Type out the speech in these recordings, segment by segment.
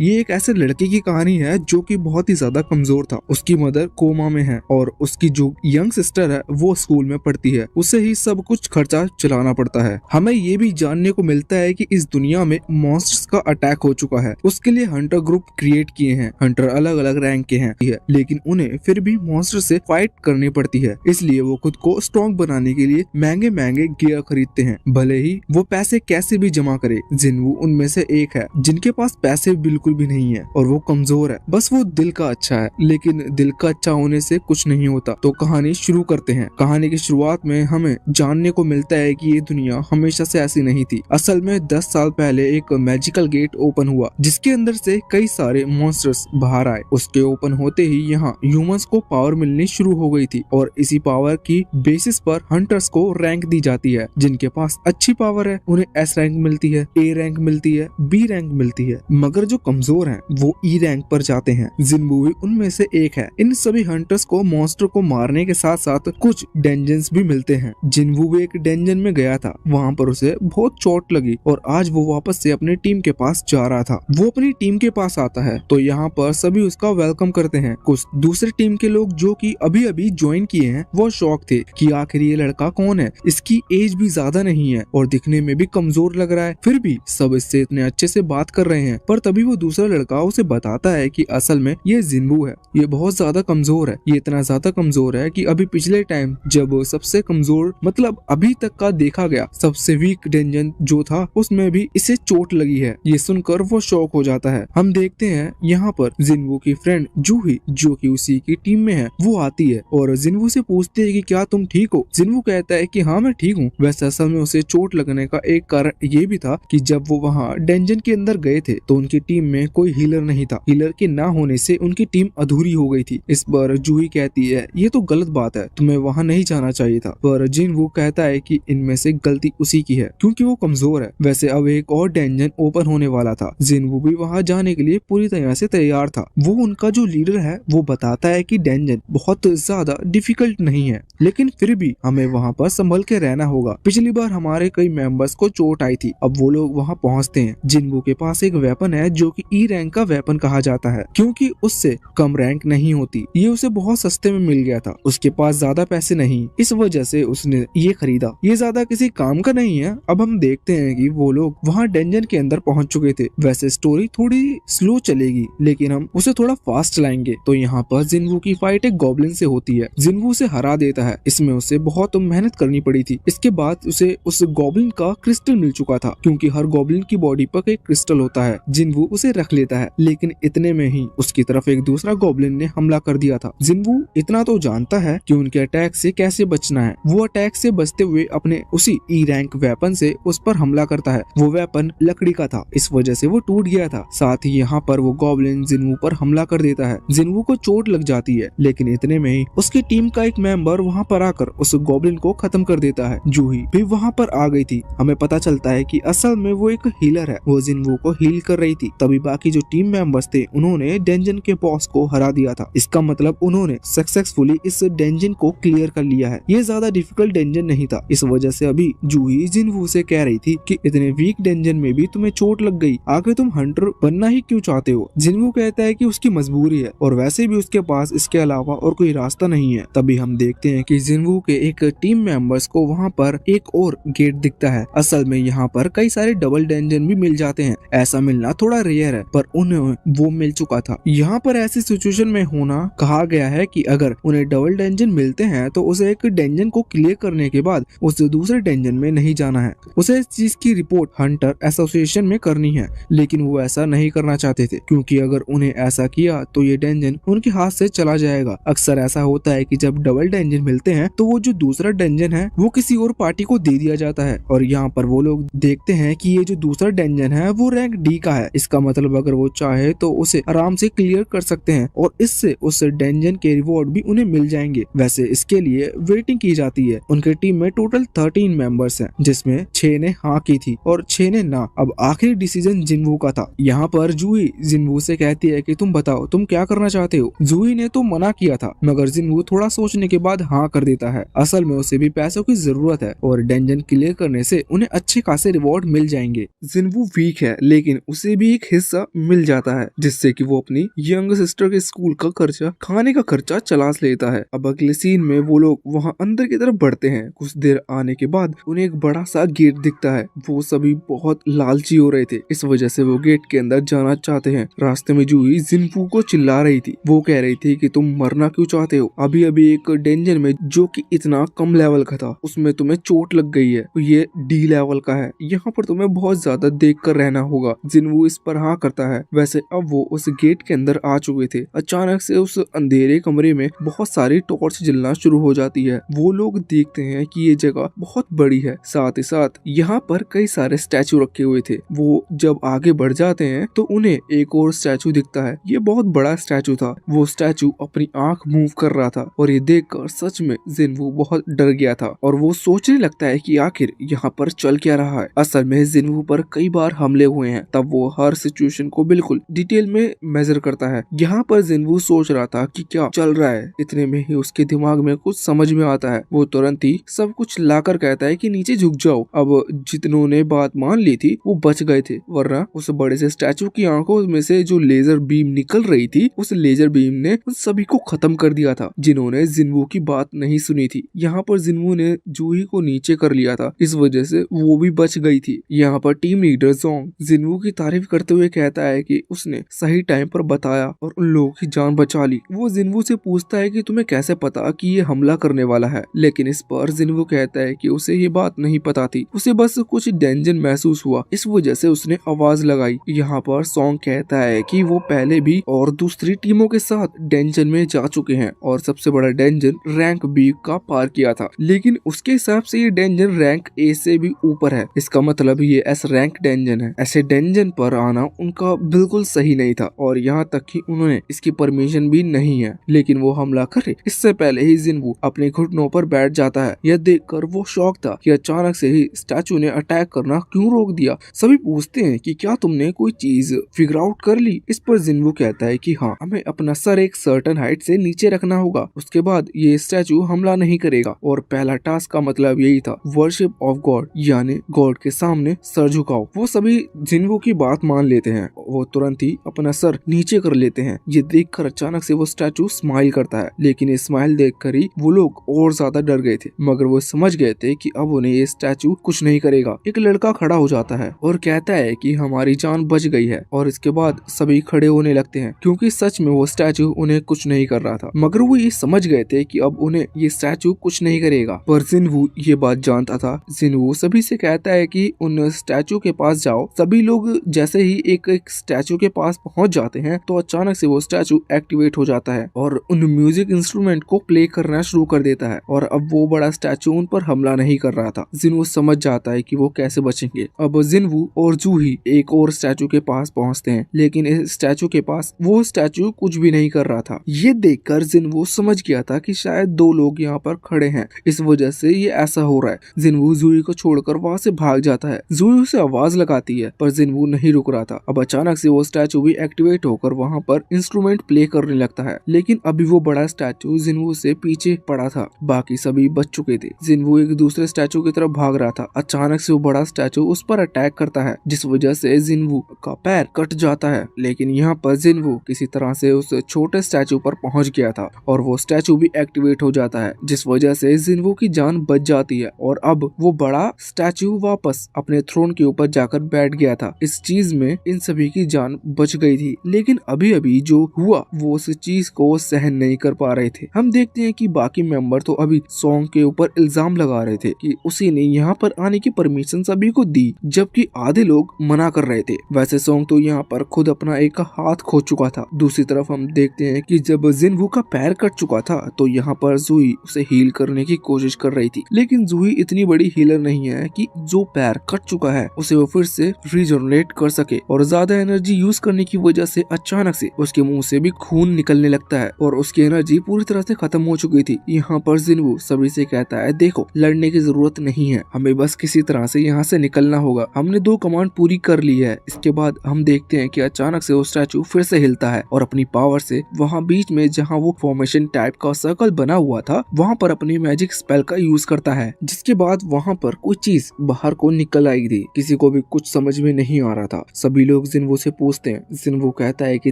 ये एक ऐसे लड़के की कहानी है जो कि बहुत ही ज्यादा कमजोर था। उसकी मदर कोमा में है और उसकी जो यंग सिस्टर है वो स्कूल में पढ़ती है। उसे ही सब कुछ खर्चा चलाना पड़ता है। हमें ये भी जानने को मिलता है कि इस दुनिया में मॉन्स्टर्स का अटैक हो चुका है। उसके लिए हंटर ग्रुप क्रिएट किए हैं। हंटर अलग अलग रैंक के हैं, लेकिन उन्हें फिर भी मॉन्स्टर से फाइट करनी पड़ती है। इसलिए वो खुद को स्ट्रॉन्ग बनाने के लिए महंगे महंगे गियर खरीदते हैं, भले ही वो पैसे कैसे भी जमा करे। जिनवू उनमें से एक है जिनके पास पैसे बिल्कुल भी नहीं है और वो कमजोर है। बस वो दिल का अच्छा है, लेकिन दिल का अच्छा होने से कुछ नहीं होता। तो कहानी शुरू करते हैं। कहानी की शुरुआत में हमें जानने को मिलता है कि ये दुनिया हमेशा से ऐसी नहीं थी। असल में 10 साल पहले एक मैजिकल गेट ओपन हुआ जिसके अंदर से कई सारे मॉन्स्टर्स बाहर आए। उसके ओपन होते ही यहाँ ह्यूमंस को पावर मिलनी शुरू हो गई थी और इसी पावर की बेसिस पर हंटर्स को रैंक दी जाती है। जिनके पास अच्छी पावर है उन्हें एस रैंक मिलती है, ए रैंक मिलती है, बी रैंक मिलती है, मगर जो कमजोर हैं वो ई रैंक पर जाते हैं। जिनवू भी उनमें से एक है। इन सभी हंटर्स को मॉन्स्टर को मारने के साथ साथ कुछ डेंजन्स भी मिलते हैं। जिनवू भी एक डेंजन में गया था, वहाँ पर उसे बहुत चोट लगी और आज वो वापस से अपनी टीम के पास जा रहा था। वो अपनी टीम के पास आता है तो यहाँ पर सभी उसका वेलकम करते हैं। कुछ दूसरे टीम के लोग जो कि अभी अभी ज्वाइन किए हैं वो शॉक थे कि आखिर ये लड़का कौन है। इसकी एज भी ज्यादा नहीं है और दिखने में भी कमजोर लग रहा है, फिर भी सब इससे इतने अच्छे से बात कर रहे हैं। पर तभी वो दूसरा लड़का उसे बताता है कि असल में ये जिनवू है, ये बहुत ज्यादा कमजोर है। ये इतना ज्यादा कमजोर है कि अभी पिछले टाइम जब सबसे कमजोर मतलब अभी तक का देखा गया सबसे वीक डेंजन जो था उसमें भी इसे चोट लगी है। ये सुनकर वो शॉक हो जाता है। हम देखते हैं यहाँ पर जिनवू की फ्रेंड जूही जो कि उसी की टीम में है वो आती है और जिनवू से पूछती है कि क्या तुम ठीक हो। जिनवू कहता है कि हाँ मैं ठीक हूँ। वैसे असल में उसे चोट लगने का एक कारण ये भी था कि जब वो वहाँ डेंजन के अंदर गए थे तो उनकी टीम में कोई हीलर नहीं था। हीलर के ना होने से उनकी टीम अधूरी हो गई थी। इस पर जूही कहती है ये तो गलत बात है, तुम्हें वहाँ नहीं जाना चाहिए था। पर जिनवू कहता है कि इनमें से गलती उसी की है क्योंकि वो कमजोर है। वैसे अब एक और डेंजन ओपन होने वाला था। जिनवू भी वहाँ जाने के लिए पूरी तरह से तैयार था। वो उनका जो लीडर है वो बताता है कि डेंजन बहुत ज्यादा डिफिकल्ट नहीं है, लेकिन फिर भी हमें वहाँ पर संभल के रहना होगा। पिछली बार हमारे कई मेंबर्स को चोट आई थी। अब वो लोग वहाँ पहुँचते हैं। जिनवू के पास एक वेपन है जो कि ई रैंक का वेपन कहा जाता है क्योंकि उससे कम रैंक नहीं होती। ये उसे बहुत सस्ते में मिल गया था। उसके पास ज्यादा पैसे नहीं, इस वजह से उसने ये खरीदा। ये ज्यादा किसी काम का नहीं है। अब हम देखते हैं कि वो लोग वहाँ डेंजन के अंदर पहुँच चुके थे। वैसे स्टोरी थोड़ी स्लो चलेगी लेकिन हम उसे थोड़ा फास्ट लाएंगे। तो यहाँ पर जिनवू की फाइट एक गॉब्लिन से होती है। जिनवू उसे हरा देता है। इसमें उसे बहुत मेहनत करनी पड़ी थी। इसके बाद उसे उस गॉब्लिन का क्रिस्टल मिल चुका था क्योंकि हर गॉब्लिन की बॉडी पर एक क्रिस्टल होता है। जिनवू उसे रख लेता है, लेकिन इतने में ही उसकी तरफ एक दूसरा गॉब्लिन ने हमला कर दिया था। जिनवू इतना तो जानता है कि उनके अटैक से कैसे बचना है। वो अटैक से बचते हुए अपने उसी ई रैंक वेपन से उस पर हमला करता है। वो वेपन लकड़ी का था, इस वजह से वो टूट गया था। साथ ही यहाँ पर वो गॉब्लिन जिनवू पर हमला कर देता है। जिनवू को चोट लग जाती है, लेकिन इतने में ही उसकी टीम का एक मेंबर वहाँ पर आकर उस गॉब्लिन को खत्म कर देता है। जूही भी वहाँ पर आ गई थी। हमें पता चलता है कि असल में वो एक हीलर है। वो जिनवू को हील कर रही थी। तभी बाकी जो टीम मेंबर्स थे उन्होंने डेंजन के बॉस को हरा दिया था। इसका मतलब उन्होंने सक्सेसफुली इस डेंजन को क्लियर कर लिया है। ये ज्यादा डिफिकल्ट डेंजन नहीं था। इस वजह से अभी जूही जिनवू से कह रही थी कि इतने वीक डेंजन में भी तुम्हें चोट लग गई, आखिर तुम हंटर बनना ही क्यों चाहते हो। जिनवू कहता है कि उसकी मजबूरी है और वैसे भी उसके पास इसके अलावा और कोई रास्ता नहीं है। तभी हम देखते हैं कि जिनवू के एक टीम मेंबर्स को वहाँ पर एक और गेट दिखता है। असल में यहाँ पर कई सारे डबल डेंजन भी मिल जाते हैं। ऐसा मिलना थोड़ा रेयर है पर उन्हें वो मिल चुका था। यहाँ पर ऐसी सिचुएशन में होना कहा गया है कि अगर उन्हें डबल डेंजन मिलते हैं तो उसे एक डेंजन को क्लियर करने के बाद उस दूसरे डेंजन में नहीं जाना है। उसे इस चीज की रिपोर्ट हंटर एसोसिएशन में करनी है, लेकिन वो ऐसा नहीं करना चाहते थे क्योंकि अगर उन्हें ऐसा किया तो ये डेंजन उनके हाथ से चला जाएगा। अक्सर ऐसा होता है कि जब डबल डेंजन मिलते हैं तो वो जो दूसरा डेंजन है वो किसी और पार्टी को दे दिया जाता है और यहाँ पर वो लोग देखते हैं कि ये जो दूसरा डेंजन है वो रैंक डी का है। इसका मतलब अगर वो चाहे तो उसे आराम से क्लियर कर सकते हैं और इससे उस डेंजन के रिवॉर्ड भी उन्हें मिल जाएंगे। वैसे इसके लिए वेटिंग की जाती है। उनके टीम में टोटल 13 मेंबर्स हैं जिसमें 6 ने हाँ की थी और 6 ने ना। अब आखिरी डिसीजन जिनवू का था। यहाँ पर जूही जिनवू से कहती है कि तुम बताओ तुम क्या करना चाहते हो। जूही ने तो मना किया था मगर जिनवू थोड़ा सोचने के बाद हाँ कर देता है। असल में उसे भी पैसों की जरूरत है और डेंजन क्लियर करने से उन्हें अच्छे खासे रिवॉर्ड मिल जाएंगे। जिनवू वीक है लेकिन उसे भी एक हिस्स हिस्सा मिल जाता है, जिससे कि वो अपनी यंग सिस्टर के स्कूल का खर्चा, खाने का खर्चा चला लेता है। अब अगले सीन में वो लोग वहाँ अंदर की तरफ बढ़ते हैं। कुछ देर आने के बाद उन्हें एक बड़ा सा गेट दिखता है। वो सभी बहुत लालची हो रहे थे, इस वजह से वो गेट के अंदर जाना चाहते हैं। रास्ते में जूही जिनफू को चिल्ला रही थी। वो कह रही थी कि तुम मरना क्यों चाहते हो? अभी अभी एक डेंजर में जो कि इतना कम लेवल का था, उसमें तुम्हें चोट लग गई है। ये डी लेवल का है, यहाँ पर तुम्हें बहुत ज्यादा देख कर रहना होगा। जिनवू इस पर हाँ करता है। वैसे अब वो उस गेट के अंदर आ चुके थे। अचानक से उस अंधेरे कमरे में बहुत सारी टॉर्च जलना शुरू हो जाती है। वो लोग देखते हैं कि ये जगह बहुत बड़ी है, साथ ही साथ यहाँ पर कई सारे स्टैचू रखे हुए थे। वो जब आगे बढ़ जाते हैं तो उन्हें एक और स्टैचू दिखता है। ये बहुत बड़ा स्टैचू था। वो स्टैचू अपनी आंख मूव कर रहा था और ये देखकर सच में जिनवू बहुत डर गया था और वो सोचने लगता है कि आखिर यहाँ पर चल क्या रहा है। असल में जिनवू पर कई बार हमले हुए हैं, तब वो हर सिचुएशन को बिल्कुल डिटेल में मेजर करता है। यहाँ पर जिनवू सोच रहा था कि क्या चल रहा है। इतने में ही उसके दिमाग में कुछ समझ में आता है। वो तुरंत ही सब कुछ लाकर कहता है कि नीचे झुक जाओ। अब जितनों ने बात मान ली थी वो बच गए थे, वरना उस बड़े से स्टैचू की आंखों में से जो लेजर बीम निकल रही थी, उस लेजर बीम ने उन सभी को खत्म कर दिया था जिन्होंने जिनवू की बात नहीं सुनी थी। यहाँ पर जिनवू ने जूही को नीचे कर लिया था, इस वजह से वो भी बच गई थी। यहाँ पर टीम लीडर जोंग जिनवू की तारीफ करते हुए कहता है कि उसने सही टाइम पर बताया और उन लोगों की जान बचा ली। वो जिनवू से पूछता है कि तुम्हें कैसे पता कि ये हमला करने वाला है, लेकिन इस पर जिनवू कहता है कि उसे ये बात नहीं पता थी, उसे बस कुछ डेंजर महसूस हुआ, इस वजह से उसने आवाज लगाई। यहाँ पर सॉन्ग कहता है कि वो पहले भी और दूसरी टीमों के साथ डेंजर में जा चुके हैं और सबसे बड़ा डेंजर रैंक बी का पार किया था, लेकिन उसके हिसाब से ये डेंजर रैंक ए से भी ऊपर है। इसका मतलब ये एस रैंक डेंजर है। ऐसे डेंजर पर आना उनका बिल्कुल सही नहीं था और यहाँ तक कि उन्होंने इसकी परमिशन भी नहीं है, लेकिन वो हमला करे इससे पहले ही जिनवू अपने घुटनों पर बैठ जाता है। यह देखकर वो शॉक था कि अचानक से ही स्टैचू ने अटैक करना क्यों रोक दिया। सभी पूछते हैं कि क्या तुमने कोई चीज फिगर आउट कर ली? इस पर जिनवू कहता है कि हाँ, हमें अपना सर एक सर्टेन हाइट से नीचे रखना होगा, उसके बाद ये स्टैचू हमला नहीं करेगा। और पहला टास्क का मतलब यही था, वर्शिप ऑफ गॉड, यानी गॉड के सामने सर झुकाओ। वो सभी जिनवू की बात मान लेते हैं। वो तुरंत ही अपना सर नीचे कर लेते हैं। ये देखकर अचानक से वो स्टैचू स्माइल करता है, लेकिन ये स्माइल देखकर ही वो लोग और ज्यादा डर गए थे, मगर वो समझ गए थे कि अब उन्हें ये स्टैचू कुछ नहीं करेगा। एक लड़का खड़ा हो जाता है और कहता है कि हमारी जान बच गई है, और इसके बाद सभी खड़े होने लगते हैं क्योंकि सच में वो स्टैचू उन्हें कुछ नहीं कर रहा था, मगर वो ये समझ गए थे कि अब उन्हें ये स्टैचू कुछ नहीं करेगा। पर जिनवू ये बात जानता था। जिनवू सभी से कहता है कि उन स्टैचू के पास जाओ। सभी लोग जैसे ही एक एक स्टैचू के पास पहुंच जाते हैं तो अचानक से वो स्टैचू एक्टिवेट हो जाता है और उन म्यूजिक इंस्ट्रूमेंट को प्ले करना शुरू कर देता है, और अब वो बड़ा स्टैचू उन पर हमला नहीं कर रहा था। जिनवू समझ जाता है कि वो कैसे बचेंगे। अब जिनवू और जूही एक और स्टैचू के पास पहुंचते हैं, लेकिन इस स्टैचू के पास वो स्टैचू कुछ भी नहीं कर रहा था। ये देखकर जिनवू समझ गया था कि शायद दो लोग यहाँ पर खड़े हैं, इस वजह से ये ऐसा हो रहा है। जिनवू जूही को छोड़कर वहाँ से भाग जाता है। जूही उसे आवाज लगाती है, पर जिनवू नहीं रुक रहा था। अब अचानक से वो स्टैचू भी एक्टिवेट होकर वहाँ पर इंस्ट्रूमेंट प्ले करने लगता है, लेकिन अभी वो बड़ा स्टैचू जिनवू से पीछे पड़ा था। बाकी सभी बच चुके थे। जिनवू एक दूसरे स्टैचू की तरफ भाग रहा था। अचानक से वो बड़ा स्टैचू उस पर अटैक करता है, जिस वजह से जिनवू का पैर कट जाता है, लेकिन यहाँ पर जिनवू किसी तरह से उस छोटे स्टैचू पर पहुंच गया था और वो स्टैचू भी एक्टिवेट हो जाता है, जिस वजह से जिनवू की जान बच जाती है और अब वो बड़ा स्टैचू वापस अपने थ्रोन के ऊपर जाकर बैठ गया था। इस चीज में इन सभी की जान बच गई थी, लेकिन अभी अभी जो हुआ वो उस चीज को सहन नहीं कर पा रहे थे। हम देखते हैं कि बाकी मेंबर तो अभी सॉन्ग के ऊपर इल्जाम लगा रहे थे कि उसी ने यहाँ पर आने की परमिशन सभी को दी, जबकि आधे लोग मना कर रहे थे। वैसे सॉन्ग तो यहाँ पर खुद अपना एक हाथ खो चुका था। दूसरी तरफ हम देखते हैं कि जब जिनवू का पैर कट चुका था तो यहाँ पर जूही उसे हील करने की कोशिश कर रही थी, लेकिन जूही इतनी बड़ी हीलर नहीं है कि जो पैर कट चुका है उसे वो फिर से रिजनरेट कर सके, और ज्यादा एनर्जी यूज करने की वजह से अचानक से उसके मुंह से भी खून निकलने लगता है और उसकी एनर्जी पूरी तरह से खत्म हो चुकी थी। यहाँ पर जिनवू सभी से कहता है, देखो लड़ने की जरूरत नहीं है, हमें बस किसी तरह से यहाँ से निकलना होगा। हमने 2 कमांड पूरी कर ली है। इसके बाद हम देखते हैं कि अचानक से वो स्टैचू फिर से हिलता है और अपनी पावर से वहाँ बीच में जहाँ वो फॉर्मेशन टाइप का सर्कल बना हुआ था वहाँ पर अपनी मैजिक स्पेल का यूज करता है, जिसके बाद वहाँ पर कोई चीज बाहर को निकल आई थी। किसी को भी कुछ समझ में नहीं आ रहा था। सभी लोग लोग जिन्वो से पूछते हैं। जिन्वो कहता है कि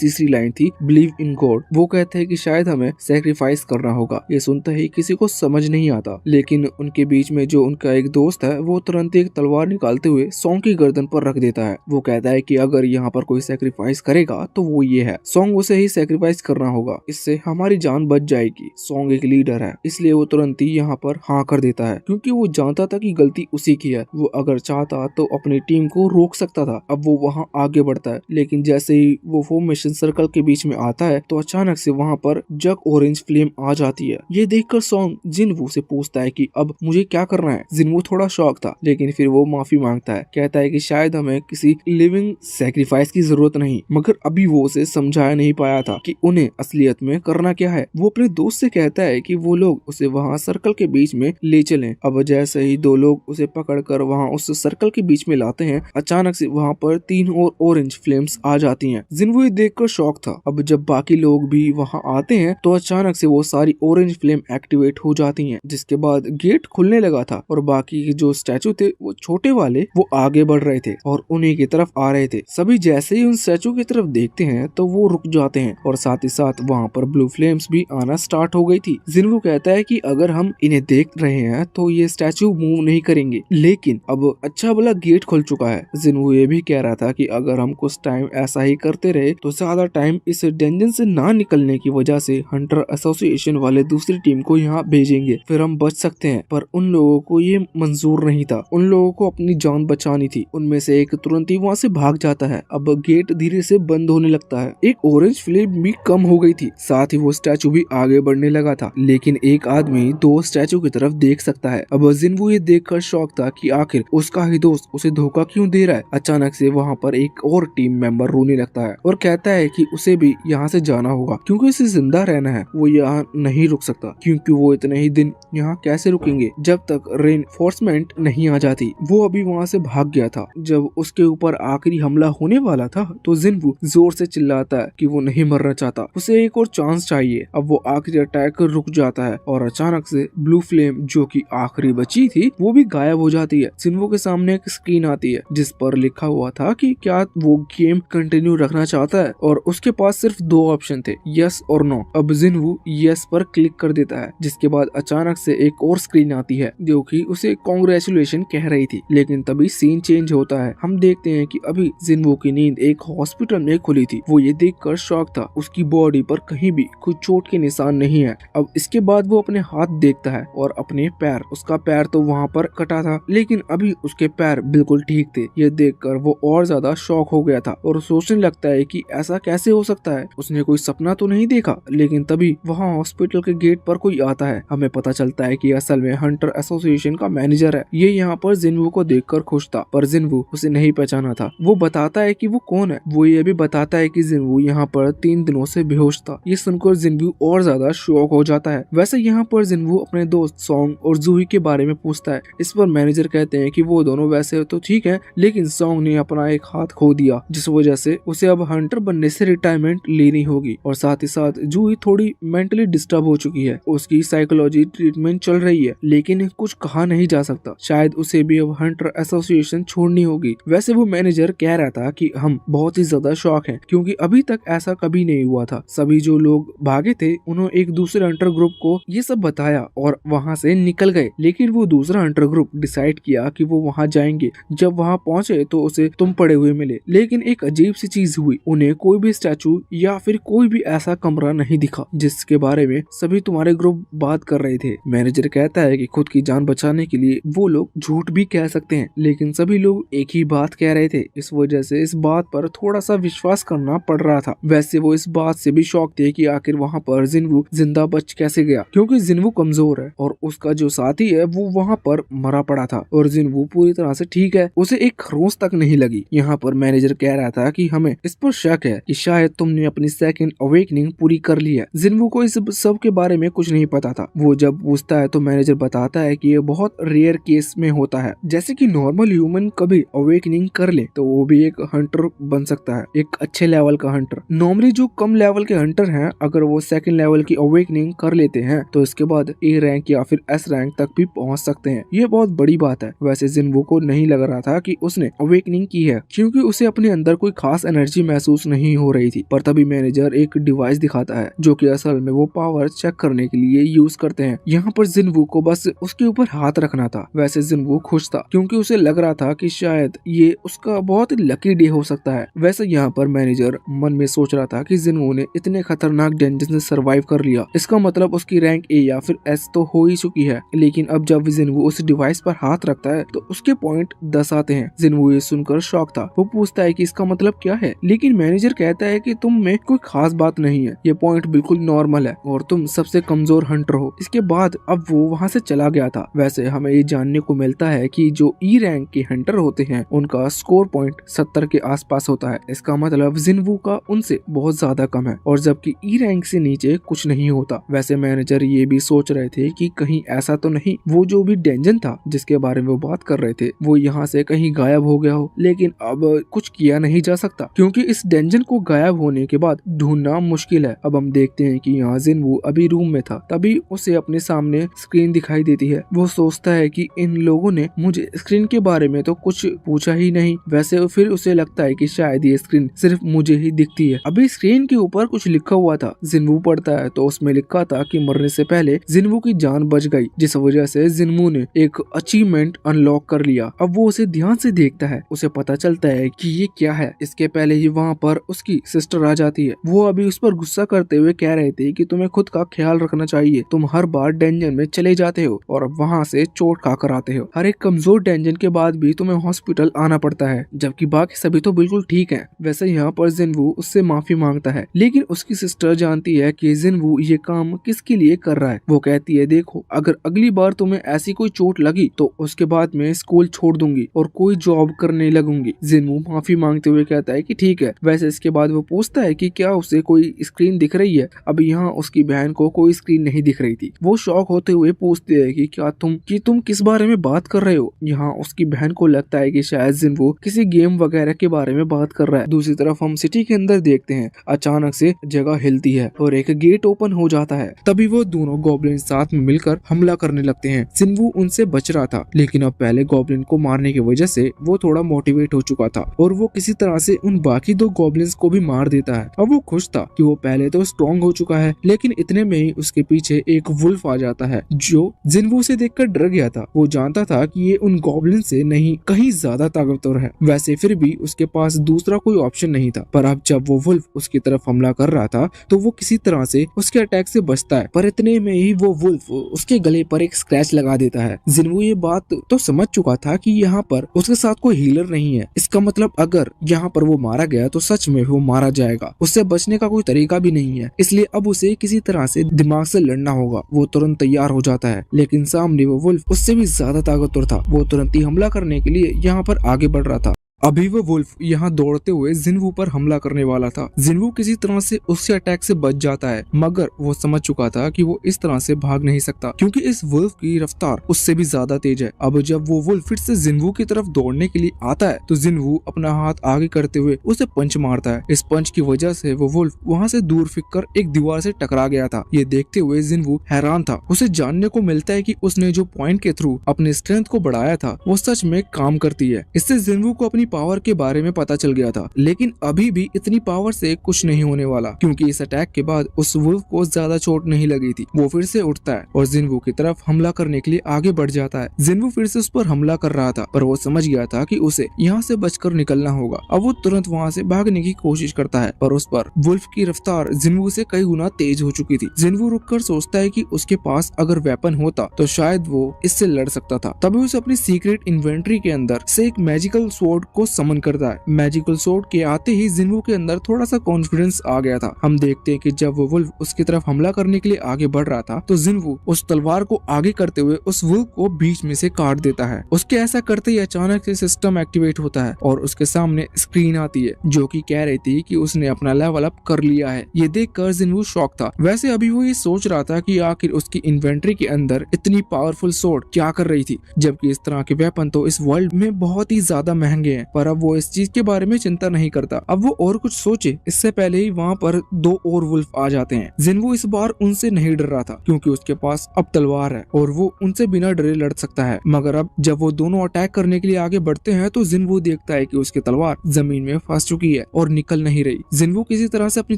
तीसरी लाइन थी बिलीव इन गॉड। वो कहते हैं कि शायद हमें सैक्रिफाइस करना होगा। ये सुनते ही किसी को समझ नहीं आता, लेकिन उनके बीच में जो उनका एक दोस्त है वो तुरंत एक तलवार निकालते हुए सॉन्ग की गर्दन पर रख देता है। वो कहता है कि अगर यहाँ पर कोई सैक्रिफाइस करेगा तो वो ये है, सॉन्ग उसे ही सैक्रिफाइस करना होगा, इससे हमारी जान बच जाएगी। सॉन्ग एक लीडर है, इसलिए वो तुरंत ही यहाँ पर हाँ कर देता है, क्योंकि वो जानता था कि गलती उसी की है। वो अगर चाहता तो अपनी टीम को रोक सकता था। अब वो वहाँ आगे बढ़ता है, लेकिन जैसे ही वो फॉर्मेशन सर्कल के बीच में आता है तो अचानक से वहाँ पर जग ऑरेंज फ्लेम आ जाती है। ये देखकर सॉन्ग जिन्वो से पूछता है कि अब मुझे क्या करना है। जिन्वो थोड़ा शॉक था, लेकिन फिर वो माफी मांगता है, कहता है कि शायद हमें किसी लिविंग सैक्रिफाइस की जरूरत नहीं, मगर अभी वो उसे समझा नहीं पाया था कि उन्हें असलियत में करना क्या है। वो अपने दोस्त से कहता है कि वो लोग उसे वहाँ सर्कल के बीच में ले चलें। अब जैसे ही दो लोग उसे पकड़कर वहाँ उस सर्कल के बीच में लाते हैं, अचानक से वहाँ पर 3 और ऑरेंज फ्लेम्स आ जाती हैं। जिन्वो ये देखकर शॉक था। अब जब बाकी लोग भी वहाँ आते हैं तो अचानक से वो सारी ऑरेंज फ्लेम एक्टिवेट हो जाती हैं, जिसके बाद गेट खुलने लगा था और बाकी के जो स्टैचू थे वो छोटे वाले वो आगे बढ़ रहे थे और उन्हीं की तरफ आ रहे थे। सभी जैसे ही उन स्टैचू की तरफ देखते हैं तो वो रुक जाते हैं और साथ ही साथ वहाँ पर ब्लू फ्लेम्स भी आना स्टार्ट हो गई थी। जिन्वो कहता है कि अगर हम इन्हें देख रहे हैं तो ये स्टैचू मूव नहीं करेंगे, लेकिन अब अच्छा भला गेट खुल चुका है। जिन्वो ये भी कह रहा था कि अगर हम कुछ टाइम ऐसा ही करते रहे तो ज्यादा टाइम इस डंजन से ना निकलने की वजह से हंटर एसोसिएशन वाले दूसरी टीम को यहाँ भेजेंगे, फिर हम बच सकते हैं। पर उन लोगों को ये मंजूर नहीं था, उन लोगों को अपनी जान बचानी थी। उनमें से एक तुरंत ही वहाँ से भाग जाता है। अब गेट धीरे से बंद होने लगता है। एक ऑरेंज फ्लेम भी कम हो गई थी, साथ ही वो स्टैचू भी आगे बढ़ने लगा था, लेकिन एक आदमी 2 स्टैचू की तरफ देख सकता है। अब जिन्वो ये देखकर शॉक था कि आखिर उसका ही दोस्त उसे धोखा क्यों दे रहा है। अचानक से वहाँ पर एक और टीम मेंबर रोने लगता है और कहता है कि उसे भी यहाँ से जाना होगा, क्योंकि उसे जिंदा रहना है। वो यहाँ नहीं रुक सकता, क्योंकि वो इतने ही दिन यहाँ कैसे रुकेंगे जब तक रेनफोर्समेंट नहीं आ जाती। वो अभी वहाँ से भाग गया था। जब उसके ऊपर आखिरी हमला होने वाला था तो जिन्वो जोर से चिल्लाता है कि वो नहीं मरना चाहता, उसे एक और चांस चाहिए। अब वो आखिरी अटैक रुक जाता है और अचानक से ब्लू फ्लेम जो कि आखिरी बची थी वो भी गायब हो जाती है। जिन्वो के सामने एक स्क्रीन आती है जिस पर लिखा हुआ था कि क्या वो गेम कंटिन्यू रखना चाहता है, और उसके पास सिर्फ 2 ऑप्शन थे, यस और नो। अब जिन्वो यस पर क्लिक कर देता है, जिसके बाद अचानक से एक और स्क्रीन आती है जो कि उसे कांग्रेचुलेशन कह रही थी। लेकिन तभी सीन चेंज होता है। हम देखते हैं कि अभी जिन्वो की नींद एक हॉस्पिटल में खुली थी। वो ये देखकर शॉक था, उसकी बॉडी पर कहीं भी कोई चोट के निशान नहीं है। अब इसके बाद वो अपने हाथ देखता है और अपने पैर, उसका पैर तो वहाँ पर कटा था, लेकिन अभी उसके पैर बिल्कुल ठीक थे। ये देखकर वो और ज्यादा शॉक हो गया था और सोचने लगता है कि ऐसा कैसे हो सकता है, उसने कोई सपना तो नहीं देखा। लेकिन तभी वहाँ हॉस्पिटल के गेट पर कोई आता है। हमें पता चलता है कि असल में हंटर एसोसिएशन का मैनेजर है। ये यहाँ पर जिन्वो को देखकर खुश था, पर जिन्वो उसे नहीं पहचाना था। वो बताता है कि वो कौन है। वो ये भी बताता है कि जिन्वो यहाँ पर 3 दिनों से बेहोश था। ये सुनकर जिन्वो और ज्यादा शॉक हो जाता है। वैसे यहाँ पर जिन्वो अपने दोस्त सॉन्ग और जूही के बारे में पूछता है। इस पर मैनेजर कहते हैं कि वो दोनों वैसे तो ठीक है, लेकिन सॉन्ग ने अपना एक हाथ खो दिया, जिस वजह से उसे अब हंटर बनने से रिटायरमेंट लेनी होगी। और साथ ही साथ जूही थोड़ी मेंटली डिस्टर्ब हो चुकी है, उसकी साइकोलॉजी ट्रीटमेंट चल रही है, लेकिन कुछ कहा नहीं जा सकता। शायद उसे भी अब हंटर एसोसिएशन छोड़नी होगी। वैसे वो मैनेजर कह रहा था कि हम बहुत ही ज्यादा शॉक हैं, क्योंकि अभी तक ऐसा कभी नहीं हुआ था। सभी जो लोग भागे थे उन्होंने एक दूसरे हंटर ग्रुप को ये सब बताया और वहाँ से निकल गए, लेकिन वो दूसरा हंटर ग्रुप डिसाइड किया कि वो वहाँ जाएंगे। जब वहाँ पहुँचे तो उसे तुम पड़े हुए मिले, लेकिन एक अजीब सी चीज हुई, उन्हें कोई भी स्टैचू या फिर कोई भी ऐसा कमरा नहीं दिखा जिसके बारे में सभी तुम्हारे ग्रुप बात कर रहे थे। मैनेजर कहता है कि खुद की जान बचाने के लिए वो लोग झूठ भी कह सकते हैं, लेकिन सभी लोग एक ही बात कह रहे थे। इस वजह से इस बात पर थोड़ा सा विश्वास करना पड़ रहा था। वैसे वो इस बात से भी शॉक थे कि आखिर वहाँ पर जिन्वो जिंदा बच कैसे गया, क्योंकि जिन्वो कमजोर है और उसका जो साथी है वो वहाँ पर मरा पड़ा था और जिन्वो पूरी तरह से ठीक है, उसे एक खरोंच तक नहीं लगी। यहाँ पर मैनेजर कह रहा था कि हमें इस पर शक है कि शायद तुमने अपनी सेकंड अवेकनिंग पूरी कर ली है। जिन्वो को इस सब के बारे में कुछ नहीं पता था। वो जब पूछता है तो मैनेजर बताता है कि ये बहुत रेयर केस में होता है, जैसे कि नॉर्मल ह्यूमन कभी अवेकनिंग कर ले तो वो भी एक हंटर बन सकता है, एक अच्छे लेवल का हंटर। नॉर्मली जो कम लेवल के हंटर हैं, अगर वो सेकंड लेवल की अवेकनिंग कर लेते हैं तो इसके बाद ए रैंक या फिर एस रैंक तक भी पहुंच सकते हैं। ये बहुत बड़ी बात है। वैसे जिन्वो को नहीं लग रहा था कि उसने अवेकनिंग की है, क्योंकि उसे अपने अंदर कोई खास एनर्जी महसूस नहीं हो रही थी। पर तभी मैनेजर एक डिवाइस दिखाता है जो कि असल में वो पावर चेक करने के लिए यूज करते हैं। यहाँ पर जिनवू को बस उसके ऊपर हाथ रखना था। वैसे जिनवू खुश था क्योंकि उसे लग रहा था कि शायद ये उसका बहुत ही लकी डे हो सकता है। वैसे यहाँ पर मैनेजर मन में सोच रहा था कि जिनवू ने इतने खतरनाक डेंजर से सर्वाइव कर लिया, इसका मतलब उसकी रैंक ए या फिर एस तो हो ही चुकी है। लेकिन अब जब जिनवू उस डिवाइस पर हाथ रखता है तो उसके पॉइंट 10 आते हैं। जिनवू ये सुनकर शॉक था। वो पूछता है कि इसका मतलब क्या है, लेकिन मैनेजर कहता है कि तुम में कोई खास बात नहीं है, ये पॉइंट बिल्कुल नॉर्मल है और तुम सबसे कमजोर हंटर हो। इसके बाद अब वो वहाँ से चला गया था। वैसे हमें ये जानने को मिलता है कि जो ई रैंक के हंटर होते हैं उनका स्कोर पॉइंट 70 के आसपास होता है। इसका मतलब जिनवू का उनसे बहुत ज्यादा कम है और जबकि ई रैंक से नीचे कुछ नहीं होता। वैसे मैनेजर ये भी सोच रहे थे कि कहीं ऐसा तो नहीं वो जो भी डेंजन था जिसके बारे में वो बात कर रहे थे वो यहाँ से कहीं गायब हो गया हो, लेकिन अब कुछ किया नहीं जा सकता क्योंकि इस डेंजन को गायब होने के बाद ढूंढना मुश्किल है। अब हम देखते हैं कि यहाँ जिनवू अभी रूम में था, तभी उसे अपने सामने स्क्रीन दिखाई देती है। वो सोचता है कि इन लोगों ने मुझे स्क्रीन के बारे में तो कुछ पूछा ही नहीं। वैसे फिर उसे लगता है कि शायद ये स्क्रीन सिर्फ मुझे ही दिखती है। अभी स्क्रीन के ऊपर कुछ लिखा हुआ था। जिनवू पढ़ता है तो उसमें लिखा था कि मरने से पहले जिनवू की जान बच गई, जिस वजह से जिनवू ने एक अचीवमेंट अनलॉक कर लिया। अब वो उसे ध्यान से देखता है, उसे पता चलता है कि ये क्या है। इसके पहले ही वहाँ पर उसकी सिस्टर आ जाती है। वो अभी उस पर गुस्सा करते हुए कह रहे थे कि तुम्हें खुद का ख्याल रखना चाहिए, तुम हर बार डेंजन में चले जाते हो और वहाँ से चोट खाकर आते हो। हर एक कमजोर डेंजन के बाद भी तुम्हें हॉस्पिटल आना पड़ता है, जबकि बाकी सभी तो बिल्कुल ठीक हैं। वैसे यहाँ पर जिनवू उससे माफी मांगता है, लेकिन उसकी सिस्टर जानती है कि जिनवू ये काम किसके लिए कर रहा है। वो कहती है देखो, अगर अगली बार तुम्हें ऐसी कोई चोट लगी तो उसके बाद में स्कूल छोड़ दूंगी और कोई जॉब करने लगूंगी। जिनवू माफी मांगते हुए कहता है कि ठीक है। वैसे इसके बाद वो पूछता है कि क्या उसे कोई स्क्रीन दिख रही है। अब यहाँ उसकी बहन को कोई स्क्रीन नहीं दिख रही थी। वो शॉक होते हुए पूछते है कि क्या तुम किस बारे में बात कर रहे हो। यहाँ उसकी बहन को लगता है कि शायद जिनवू किसी गेम वगैरह के बारे में बात कर रहा है। दूसरी तरफ हम सिटी के अंदर देखते हैं, अचानक से जगह हिलती है और एक गेट ओपन हो जाता है। तभी वो दोनों गॉब्लिन साथ में मिलकर हमला करने लगते हैं। जिनवू उनसे बच रहा था, लेकिन अब पहले गॉब्लिन को मारने की वजह से वो थोड़ा मोटिवेट हो चुका था और वो किसी तरह से उन बाकी दो गॉब्लिन्स को भी मार देता है। अब वो खुश था कि वो पहले तो स्ट्रॉन्ग हो चुका है, लेकिन इतने में ही उसके पीछे एक वुल्फ आ जाता है जो जिनवू से देखकर डर गया था। वो जानता था कि ये उन गॉब्लिन से नहीं कहीं ज्यादा ताकतवर है। वैसे फिर भी उसके पास दूसरा कोई ऑप्शन नहीं था। पर अब जब वो वुल्फ उसकी तरफ हमला कर रहा था तो वो किसी तरह से उसके अटैक से बचता है, पर इतने में ही वो वुल्फ उसके गले पर एक स्क्रैच लगा देता है। जिनवू ये बात तो समझ चुका था कि यहाँ पर उसके साथ कोई हीलर नहीं है। इसका मतलब अगर यहाँ पर वो मारा गया तो सच में वो मारा जाएगा, उससे बचने का कोई तरीका भी नहीं है। इसलिए अब उसे किसी तरह से दिमाग से लड़ना होगा। वो तुरंत तैयार हो जाता है, लेकिन सामने वो वुल्फ उससे भी ज्यादा ताकतवर था। वो तुरंत ही हमला करने के लिए यहाँ पर आगे बढ़ रहा था। अभी वो वुल्फ यहाँ दौड़ते हुए जिनवू पर हमला करने वाला था। जिनवू किसी तरह से उसके अटैक से बच जाता है, मगर वो समझ चुका था कि वो इस तरह से भाग नहीं सकता क्योंकि इस वुल्फ की रफ्तार उससे भी ज्यादा तेज है। अब जब वो वुल्फ फिर से जिनवू की तरफ दौड़ने के लिए आता है तो जिनवू अपना हाथ आगे करते हुए उसे पंच मारता है। इस पंच की वजह से वो वुल्फ वहाँ से दूर फिर एक दीवार से टकरा गया था। ये देखते हुए जिनवू हैरान था। उसे जानने को मिलता है कि उसने जो पॉइंट के थ्रू अपने स्ट्रेंथ को बढ़ाया था वो सच में काम करती है। इससे जिनवू को अपनी पावर के बारे में पता चल गया था, लेकिन अभी भी इतनी पावर से कुछ नहीं होने वाला क्योंकि इस अटैक के बाद उस वुल्फ को ज्यादा चोट नहीं लगी थी। वो फिर से उठता है और जिनवू की तरफ हमला करने के लिए आगे बढ़ जाता है। जिनवू फिर से उस पर हमला कर रहा था, पर वो समझ गया था कि उसे यहाँ से बचकर निकलना होगा। अब वो तुरंत वहाँ से भागने की कोशिश करता है, पर उस पर वुल्फ की रफ्तार जिनवू से कई गुना तेज हो चुकी थी। जिनवू रुककर सोचता है कि उसके पास अगर वेपन होता तो शायद वो इससे लड़ सकता था। तभी उसे अपनी सीक्रेट इन्वेंट्री के अंदर से एक मैजिकल स्वॉर्ड को समन करता है। मैजिकल स्वॉर्ड के आते ही जिनवू के अंदर थोड़ा सा कॉन्फिडेंस आ गया था। हम देखते हैं कि जब वो वुल्फ उसकी तरफ हमला करने के लिए आगे बढ़ रहा था तो जिनवू उस तलवार को आगे करते हुए उस वुल्फ को बीच में से काट देता है। उसके ऐसा करते ही अचानक से सिस्टम एक्टिवेट होता है और उसके सामने स्क्रीन आती है जो कि कह रही थी कि उसने अपना लेवल अप कर लिया है। ये देखकर जिनवू शॉक था। वैसे अभी वो ये सोच रहा था कि आखिर उसकी इन्वेंट्री के अंदर इतनी पावरफुल स्वॉर्ड क्या कर रही थी, जबकि इस तरह के वेपन तो इस वर्ल्ड में बहुत ही ज्यादा महंगे हैं। पर अब वो इस चीज के बारे में चिंता नहीं करता। अब वो और कुछ सोचे इससे पहले ही वहाँ पर दो और वुल्फ आ जाते हैं। जिन्वू इस बार उनसे नहीं डर रहा था क्योंकि उसके पास अब तलवार है और वो उनसे बिना डरे लड़ सकता है। मगर अब जब वो दोनों अटैक करने के लिए आगे बढ़ते हैं तो जिन्वू देखता है कि उसकी तलवार जमीन में फंस चुकी है और निकल नहीं रही। जिन्वू किसी तरह से अपनी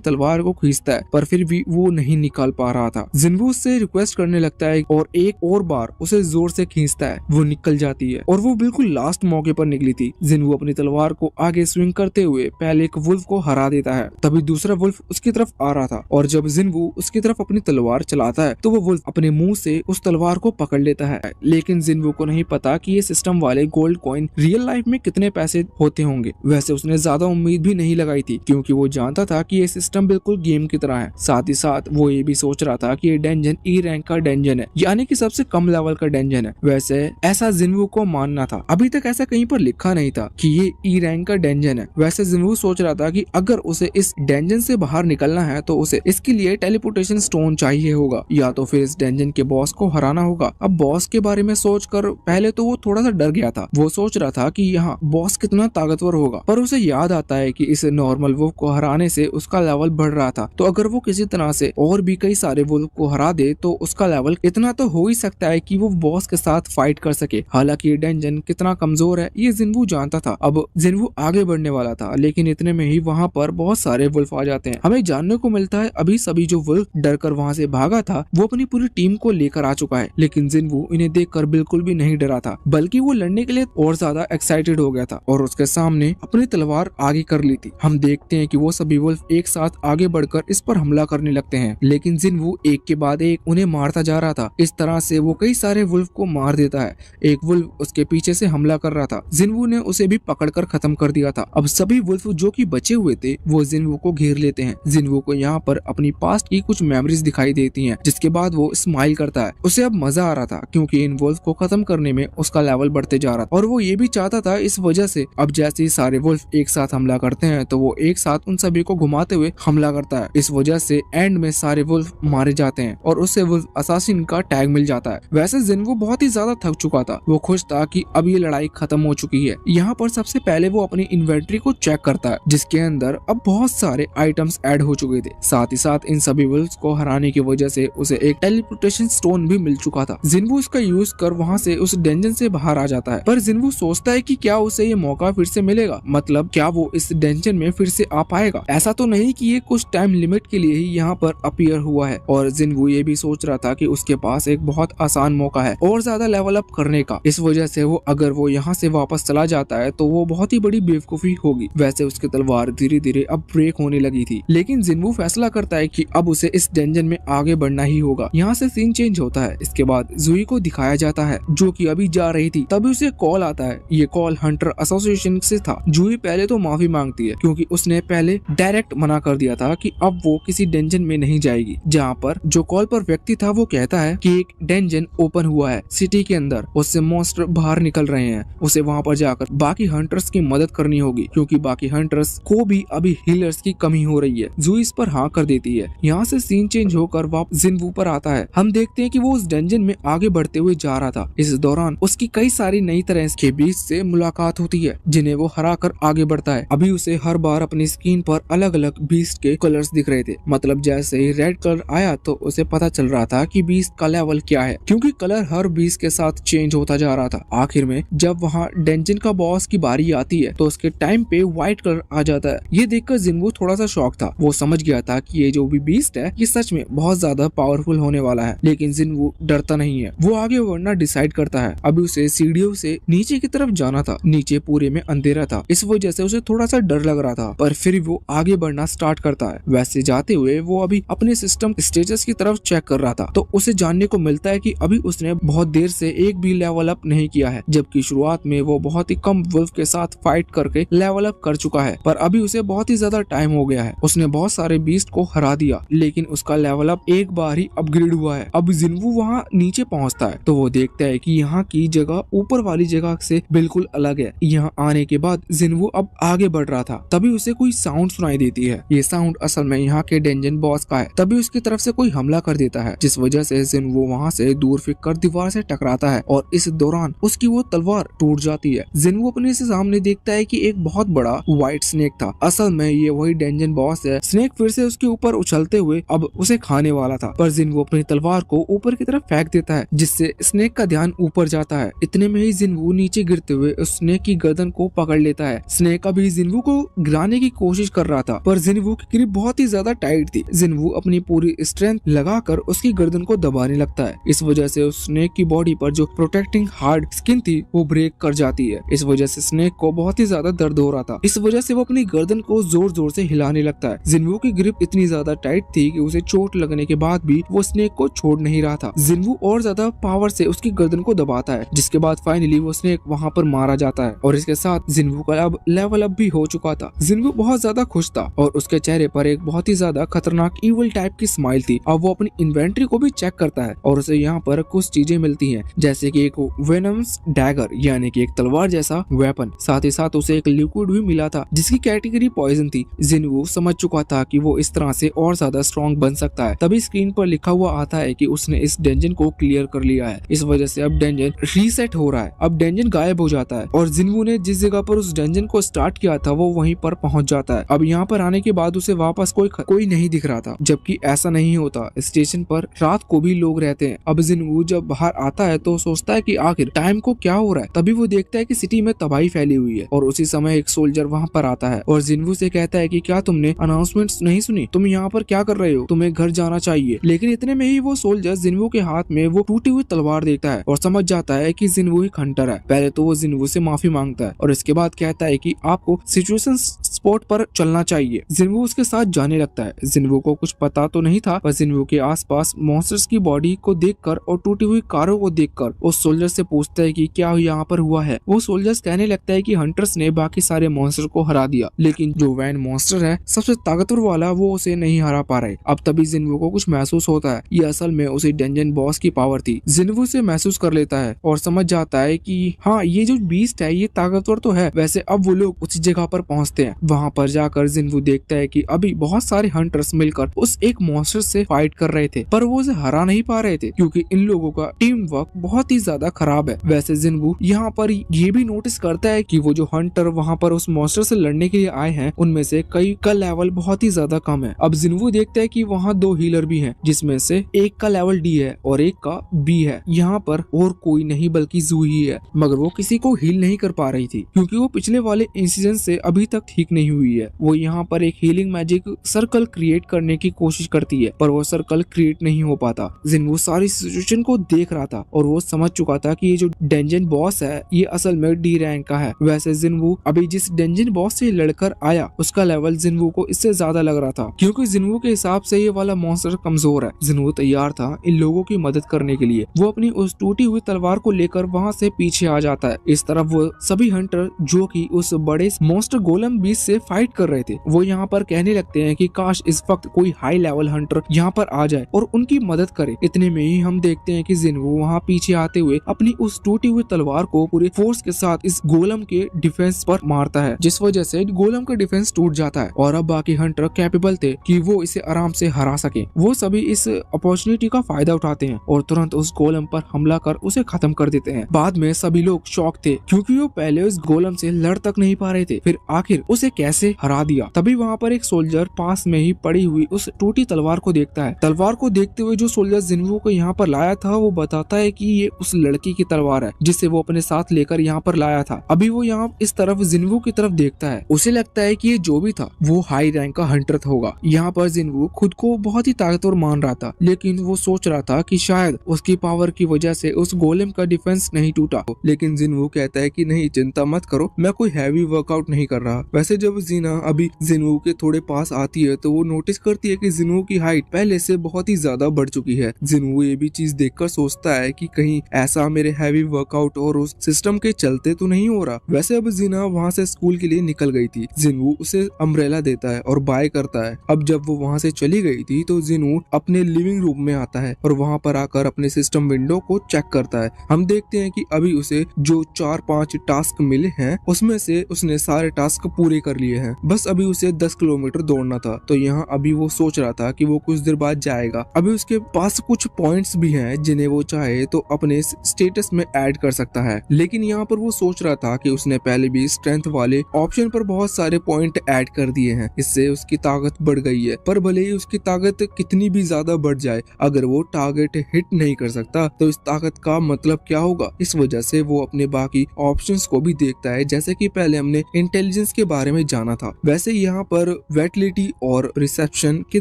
तलवार को खींचता है पर फिर भी वो नहीं निकाल पा रहा था। जिन्वू उससे रिक्वेस्ट करने लगता है और एक और बार उसे जोर से खींचता है। वो निकल जाती है और वो बिल्कुल लास्ट मौके पर निकली थी। जिन्वू अपनी तलवार को आगे स्विंग करते हुए पहले एक वुल्फ को हरा देता है। तभी दूसरा वुल्फ उसकी तरफ आ रहा था और जब जिन्वू उसकी तरफ अपनी तलवार चलाता है तो वो वुल्फ अपने मुंह से उस तलवार को पकड़ लेता है। लेकिन जिन्वू को नहीं पता कि ये सिस्टम वाले गोल्ड कॉइन रियल लाइफ में कितने पैसे होते होंगे। वैसे उसने ज्यादा उम्मीद भी नहीं लगाई थी क्योंकि वो जानता था कि ये सिस्टम बिल्कुल गेम की तरह है। साथ ही साथ वो ये भी सोच रहा था कि ये डेंजन ई रैंक का डेंजन है, यानी कि सबसे कम लेवल का डेंजन है। वैसे ऐसा जिन्वू को मानना था। अभी तक ऐसा कहीं पर लिखा नहीं था कि ये ई रैंक का डेंजन है। वैसे जिन्वू सोच रहा था कि अगर उसे इस डेंजन से बाहर निकलना है तो उसे इसके लिए टेलीपोर्टेशन स्टोन चाहिए होगा या तो फिर इस डेंजन के बॉस को हराना होगा। अब बॉस के बारे में सोचकर पहले तो वो थोड़ा सा डर गया था। वो सोच रहा था कि यहाँ बॉस कितना ताकतवर होगा, पर उसे याद आता है कि इस नॉर्मल वुल्फ को हराने से उसका लेवल बढ़ रहा था। तो अगर वो किसी तरह से और भी कई सारे वुल्फ को हरा दे तो उसका लेवल इतना तो हो ही सकता है कि वो बॉस के साथ फाइट कर सके। हालांकि ये डेंजन कितना कमजोर है ये जिन्वू जानता था। अब जिन्वू आगे बढ़ने वाला था लेकिन इतने में ही वहाँ पर बहुत सारे वुल्फ आ जाते हैं। हमें जानने को मिलता है अभी सभी जो वुल्फ डर कर वहाँ से भागा था वो अपनी पूरी टीम को लेकर आ चुका है। लेकिन जिन्वू इन्हें देखकर बिल्कुल भी नहीं डरा था, बल्कि वो लड़ने के लिए और ज्यादा एक्साइटेड हो गया था और उसके सामने अपनी तलवार आगे कर ली थी। हम देखते हैं कि वो सभी वुल्फ एक साथ आगे बढ़कर इस पर हमला करने लगते हैं, लेकिन जिन्वू एक के बाद एक उन्हें मारता जा रहा था। इस तरह से वो कई सारे वुल्फ को मार देता है। एक वुल्फ उसके पीछे से हमला कर रहा था, जिन्वू ने उसे भी पकड़कर खत्म कर दिया था। अब सभी वुल्फ जो कि बचे हुए थे वो जिन्वू को घेर लेते हैं। जिन्वू को यहाँ पर अपनी पास्ट की कुछ मेमोरीज दिखाई देती हैं, जिसके बाद वो स्माइल करता है। उसे अब मजा आ रहा था क्योंकि इन वुल्फ को खत्म करने में उसका लेवल बढ़ते जा रहा था और वो ये भी चाहता था। इस वजह से अब जैसे ही सारे वुल्फ एक साथ हमला करते हैं तो वो एक साथ उन सभी को घुमाते हुए हमला करता है। इस वजह से एंड में सारे वुल्फ मारे जाते हैं और उससे वुल्फ असासिन का टैग मिल जाता है। वैसे जिन्वू बहुत ही ज्यादा थक चुका था। वो खुश था कि अब ये लड़ाई खत्म हो चुकी है। यहाँ पर सबसे पहले वो अपनी इन्वेंट्री को चेक करता है जिसके अंदर अब बहुत सारे आइटम्स ऐड हो चुके थे। साथ ही साथ इन सभी वुल्फ्स को हराने की वजह से उसे एक टेलीपोर्टेशन स्टोन भी मिल चुका था। जिन्वू इसका यूज कर वहाँ से उस डेंजन से बाहर आ जाता है, पर जिन्वू सोचता है कि क्या उसे ये मौका फिर से मिलेगा, मतलब क्या वो इस डेंजन में फिर से आ पाएगा। ऐसा तो नहीं कि ये कुछ टाइम लिमिट के लिए ही यहाँ पर अपीयर हुआ है। और जिन्वू ये भी सोच रहा था कि उसके पास एक बहुत आसान मौका है और ज्यादा लेवल अप करने का। इस वजह से वो अगर वो यहाँ से वापस चला जाता है तो वो बहुत ही बड़ी बेवकूफी होगी। वैसे उसकी तलवार धीरे धीरे अब ब्रेक होने लगी थी, लेकिन जिन्वू फैसला करता है कि अब उसे इस डेंजन में आगे बढ़ना ही होगा। यहाँ से सीन चेंज होता है। इसके बाद जूही को दिखाया जाता है जो कि अभी जा रही थी, तभी उसे कॉल आता है। ये कॉल हंटर एसोसिएशन से था। जूही पहले तो माफी मांगती है क्योंकि उसने पहले डायरेक्ट मना कर दिया था कि अब वो किसी डेंजन में नहीं जाएगी। जहाँ पर जो कॉल पर व्यक्ति था वो कहता है कि एक डेंजन ओपन हुआ है सिटी के अंदर, उससे मॉन्स्टर बाहर निकल रहे हैं। उसे वहाँ पर जाकर बाकी हंटर्स की मदद करनी होगी क्योंकि बाकी हंटर्स को भी अभी हीलर्स की कमी हो रही है। जूही इस पर हाँ कर देती है। यहाँ से सीन चेंज होकर वापस जिन्वू पर आता है। हम देखते हैं कि वो उस डेंजन में आगे बढ़ते हुए जा रहा था। इस दौरान उसकी कई सारी नई तरह के बीस्ट से मुलाकात होती है जिन्हें वो हरा कर आगे बढ़ता है। अभी उसे हर बार अपनी स्क्रीन पर अलग अलग बीस्ट के कलर्स दिख रहे थे, मतलब जैसे ही रेड कलर आया तो उसे पता चल रहा था कि बीस्ट का लेवल क्या है, क्योंकि कलर हर बीस्ट के साथ चेंज होता जा रहा था। आखिर में जब वहाँ डेंजन का बॉस की बारी आती है तो उसके टाइम पे व्हाइट कलर आ जाता है। ये देखकर जिन्वू थोड़ा सा शॉक था। वो समझ गया था कि ये जो भी बीस्ट है ये सच में बहुत ज्यादा पावरफुल होने वाला है, लेकिन जिन्वू डरता नहीं है। वो आगे बढ़ना डिसाइड करता है। अभी उसे सीढ़ियों से नीचे की तरफ जाना था। नीचे पूरे में अंधेरा था, इस वजह से उसे थोड़ा सा डर लग रहा था, पर फिर वो आगे बढ़ना स्टार्ट करता है। वैसे जाते हुए वो अभी अपने सिस्टम स्टेटस की तरफ चेक कर रहा था तो उसे जानने को मिलता है कि अभी उसने बहुत देर से एक भी लेवल अप नहीं किया है, जबकि शुरुआत में वो बहुत ही कम वुल्फ के साथ फाइट करके लेवल अप कर चुका है। पर अभी उसे बहुत ही ज्यादा टाइम हो गया है। उसने बहुत सारे बीस्ट को हरा दिया, लेकिन उसका लेवल अप एक बार ही अपग्रेड हुआ है। अब जिन्वू वहाँ नीचे पहुँचता है तो वो देखता है कि यहाँ की जगह ऊपर वाली जगह से बिल्कुल अलग है। यहाँ आने के बाद जिन्वू अब आगे बढ़ रहा था, तभी उसे कोई साउंड सुनाई देती है। ये साउंड असल में यहाँ के डेंजन बॉस का है। तभी उसकी तरफ से कोई हमला कर देता है, जिस वजह से जिन्वू वहाँ से दूर फेंक कर दीवार से टकराता है और इस दौरान उसकी वो तलवार टूट जाती है। जिन्वू अपनी से सामने देखता है कि एक बहुत बड़ा व्हाइट स्नेक था। असल में ये वही डेंजन बॉस है। स्नेक फिर से उसके ऊपर उछलते हुए अब उसे खाने वाला था, पर जिन्वू अपनी तलवार को ऊपर की तरफ फेंक देता है, जिससे स्नेक का ध्यान ऊपर जाता है। इतने में ही जिन्वू नीचे गिरते हुए उस स्नेक की गर्दन को पकड़ लेता है। स्नेक अभी जिन्वू को गिराने की कोशिश कर रहा था, पर जिन्वू की ग्रिप बहुत ही ज्यादा टाइट थी। जिन्वू अपनी पूरी स्ट्रेंथ लगाकर उसकी गर्दन को दबाने लगता है। इस वजह से उस स्नेक की बॉडी पर जो प्रोटेक्टिंग हार्ड स्किन थी वो ब्रेक कर जाती है। इस वजह से स्नेक को बहुत ही ज्यादा दर्द हो रहा था। इस वजह से वो अपनी गर्दन को जोर जोर से हिलाने लगता है। जिन्वू की ग्रिप इतनी ज्यादा टाइट थी कि उसे चोट लगने के बाद भी वो स्नेक को छोड़ नहीं रहा था। जिन्वू और ज्यादा पावर से उसकी गर्दन को दबाता है, जिसके बाद फाइनली वो स्नेक वहाँ पर मारा जाता है और इसके साथ जिन्वू का अब लेवल अप भी हो चुका था। जिन्वू बहुत ज्यादा खुश था और उसके चेहरे पर एक बहुत ही ज्यादा खतरनाक इविल टाइप की स्माइल थी। अब वो अपनी इन्वेंट्री को भी चेक करता है और उसे यहाँ पर कुछ चीजें मिलती हैं, जैसे कि एक वेनम्स डैगर यानी कि एक तलवार जैसा वेपन। साथ ही साथ उसे एक लिक्विड भी मिला था जिसकी कैटेगरी पॉइजन थी। जिन्वू समझ चुका था कि वो इस तरह से और ज्यादा स्ट्रॉन्ग बन सकता है। तभी स्क्रीन पर लिखा हुआ आता है कि उसने इस डेंजन को क्लियर कर लिया है। इस वजह से अब डेंजन रीसेट हो रहा है। अब डेंजन गायब हो जाता है और जिन्वू ने जिस जगह पर उस डेंजन को स्टार्ट किया था वो वहीं पर पहुंच जाता है। अब यहाँ पर आने के बाद उसे वापस कोई नहीं दिख रहा था, जबकि ऐसा नहीं होता। स्टेशन पर रात को भी लोग रहते हैं। अब जिन्वू जब बाहर आता है तो सोचता है कि आखिर टाइम को क्या हो रहा है। तभी वो देखता है कि सिटी में तबाही फैली हुई है और उसी समय एक सोल्जर वहाँ पर आता है और जिन्वू से कहता है कि क्या तुमने अनाउंसमेंट्स नहीं सुनी? तुम यहाँ पर क्या कर रहे हो? तुम्हें घर जाना चाहिए। लेकिन इतने में ही वो सोल्जर जिन्वू के हाथ में वो टूटी हुई तलवार देखता है और समझ जाता है कि जिन्वू एक हंटर है। पहले तो वो जिन्वू से माफी मांगता है और इसके बाद कहता है कि आपको सिचुएशन स्पॉट पर चलना चाहिए। जिन्वू उसके साथ जाने लगता है। जिन्वू को कुछ पता तो नहीं था, पर जिन्वू के आसपास मॉन्स्टर्स की बॉडी को देखकर और टूटी हुई कारों को देखकर उस सोल्जर से पूछता है कि क्या यहाँ पर हुआ है। वो सोल्जर्स कहने लगता है कि हंटर्स ने बाकी सारे मॉन्स्टर को हरा दिया, लेकिन जो वैन मॉन्स्टर है सबसे ताकतवर वाला वो उसे नहीं हरा पा रहे। अब तभी जिन्वू को कुछ महसूस होता है। ये असल में उसी डेंजन बॉस की पावर थी। जिन्वू से महसूस कर लेता है और समझ जाता है कि हाँ, ये जो बीस्ट है ये ताकतवर तो है। वैसे अब वो लोग उसी जगह पर पहुंचते हैं। वहाँ पर जाकर जिन्वू देखता है कि अभी बहुत सारे हंटर्स मिलकर उस एक मॉन्स्टर से फाइट कर रहे थे, पर वो उसे हरा नहीं पा रहे थे क्योंकि इन लोगों का टीम वर्क बहुत ही ज्यादा खराब है। वैसे जिन्वू यहाँ पर ये भी नोटिस करता है कि वो जो हंटर वहाँ पर उस मॉन्स्टर से लड़ने के लिए आए हैं उनमें से कई का लेवल बहुत ही ज्यादा कम है। अब जिन्वू देखता है कि वहाँ 2 हीलर भी हैं, जिसमें से एक का लेवल डी है और एक का बी है। यहाँ पर और कोई नहीं बल्कि जू ही है, मगर वो किसी को हील नहीं कर पा रही थी क्योंकि वो पिछले वाले इंसिडेंट से अभी तक ठीक नहीं हुई है। वो यहाँ पर एक हीलिंग मैजिक सर्कल क्रिएट करने की कोशिश करती है, पर वो सर्कल क्रिएट नहीं हो पाता। जिन्वू सारी सिचुएशन को देख रहा था और वो समझ चुका था कि ये जो डेंजन बॉस है ये असल में डी रैंक का है। वैसे जिन्वू अभी जिस डेंजन बॉस से लड़कर आया उसका लेवल जिन्वू को इससे ज्यादा लग रहा था, क्योंकि जिन्वू के हिसाब से ये वाला मॉन्स्टर कमजोर है। जिन्वू तैयार था इन लोगों की मदद करने के लिए। वो अपनी उस टूटी हुई तलवार को लेकर वहाँ से पीछे आ जाता है। इस तरफ वो सभी हंटर जो कि उस बड़े मॉन्स्टर गोलम बीस्ट से फाइट कर रहे थे वो यहाँ पर कहने लगते हैं कि काश इस वक्त कोई हाई लेवल हंटर यहाँ पर आ जाए और उनकी मदद करे। इतने में ही हम देखते हैं कि जिन्वू वहाँ पीछे आते हुए अपनी उस टूटी हुई तलवार को पूरे फोर्स के साथ इस गोलम के डिफेंस पर मारता है, जिस वजह से गोलम का डिफेंस टूट जाता है और अब बाकी हंटर कैपेबल थे कि वो इसे आराम से हरा सके। वो सभी इस अपॉर्चुनिटी का फायदा उठाते हैं और तुरंत उस गोलम पर हमला कर उसे खत्म कर देते हैं। बाद में सभी लोग शॉक थे क्योंकि वो पहले उस गोलम से लड़ तक नहीं पा रहे थे, फिर आखिर उसे कैसे हरा दिया। तभी वहाँ पर एक सोल्जर पास में ही पड़ी हुई उस टूटी तलवार को देखता है। तलवार को देखते हुए जो सोल्जर जिन्वू को यहाँ पर लाया था वो बताता है कि ये उस लड़की की तलवार है जिसे वो अपने साथ लेकर यहाँ पर लाया था। अभी वो यहाँ इस तरफ जिन्वू की तरफ देखता है। उसे लगता है कि ये जो भी था वो हाई रैंक का हंटर होगा। यहाँ पर जिन्वू खुद को बहुत ही ताकतवर मान रहा था, लेकिन वो सोच रहा था कि शायद उसकी पावर की वजह से उस गोलेम का डिफेंस नहीं टूटा। लेकिन जिन्वू कहता है कि नहीं, चिंता मत करो, मैं कोई हैवी वर्कआउट नहीं कर रहा। वैसे जब जीना अभी जिन्वू के थोड़े पास आती है तो वो नोटिस करती है कि जिन्वू की हाइट पहले से बहुत ही ज्यादा बढ़ चुकी है। जिन्वू ये भी चीज देखकर सोचता है कि कहीं ऐसा मेरे हैवी वर्कआउट और उस सिस्टम के चलते तो नहीं हो रहा। वैसे अब जीना वहाँ से स्कूल के लिए निकल गई थी। जिन्वू उसे अम्ब्रेला देता है और बाय करता है। अब जब वो वहाँ से चली गई थी तो जिन्वू अपने लिविंग रूम में आता है और वहाँ पर आकर अपने सिस्टम विंडो को चेक करता है। हम देखते हैं कि अभी उसे जो 4-5 टास्क मिले हैं उसमें से उसने सारे टास्क पूरे कर लिए हैं। बस अभी उसे 10 किलोमीटर दौड़ना था। तो यहाँ अभी वो सोच रहा था कि वो कुछ देर बाद जाएगा। अभी उसके पास कुछ पॉइंट्स भी हैं जिन्हें वो चाहे तो अपने स्टेटस में ऐड कर सकता है। लेकिन यहाँ पर वो सोच रहा था था कि उसने पहले भी स्ट्रेंथ वाले ऑप्शन पर बहुत सारे पॉइंट ऐड कर दिए हैं, इससे उसकी ताकत बढ़ गई है। पर भले ही उसकी ताकत कितनी भी ज्यादा बढ़ जाए, अगर वो टारगेट हिट नहीं कर सकता तो इस ताकत का मतलब क्या होगा। इस वजह से वो अपने बाकी ऑप्शंस को भी देखता है। जैसे कि पहले हमने इंटेलिजेंस के बारे में जाना था, वैसे यहाँ पर वेटलिटी और रिसेप्शन के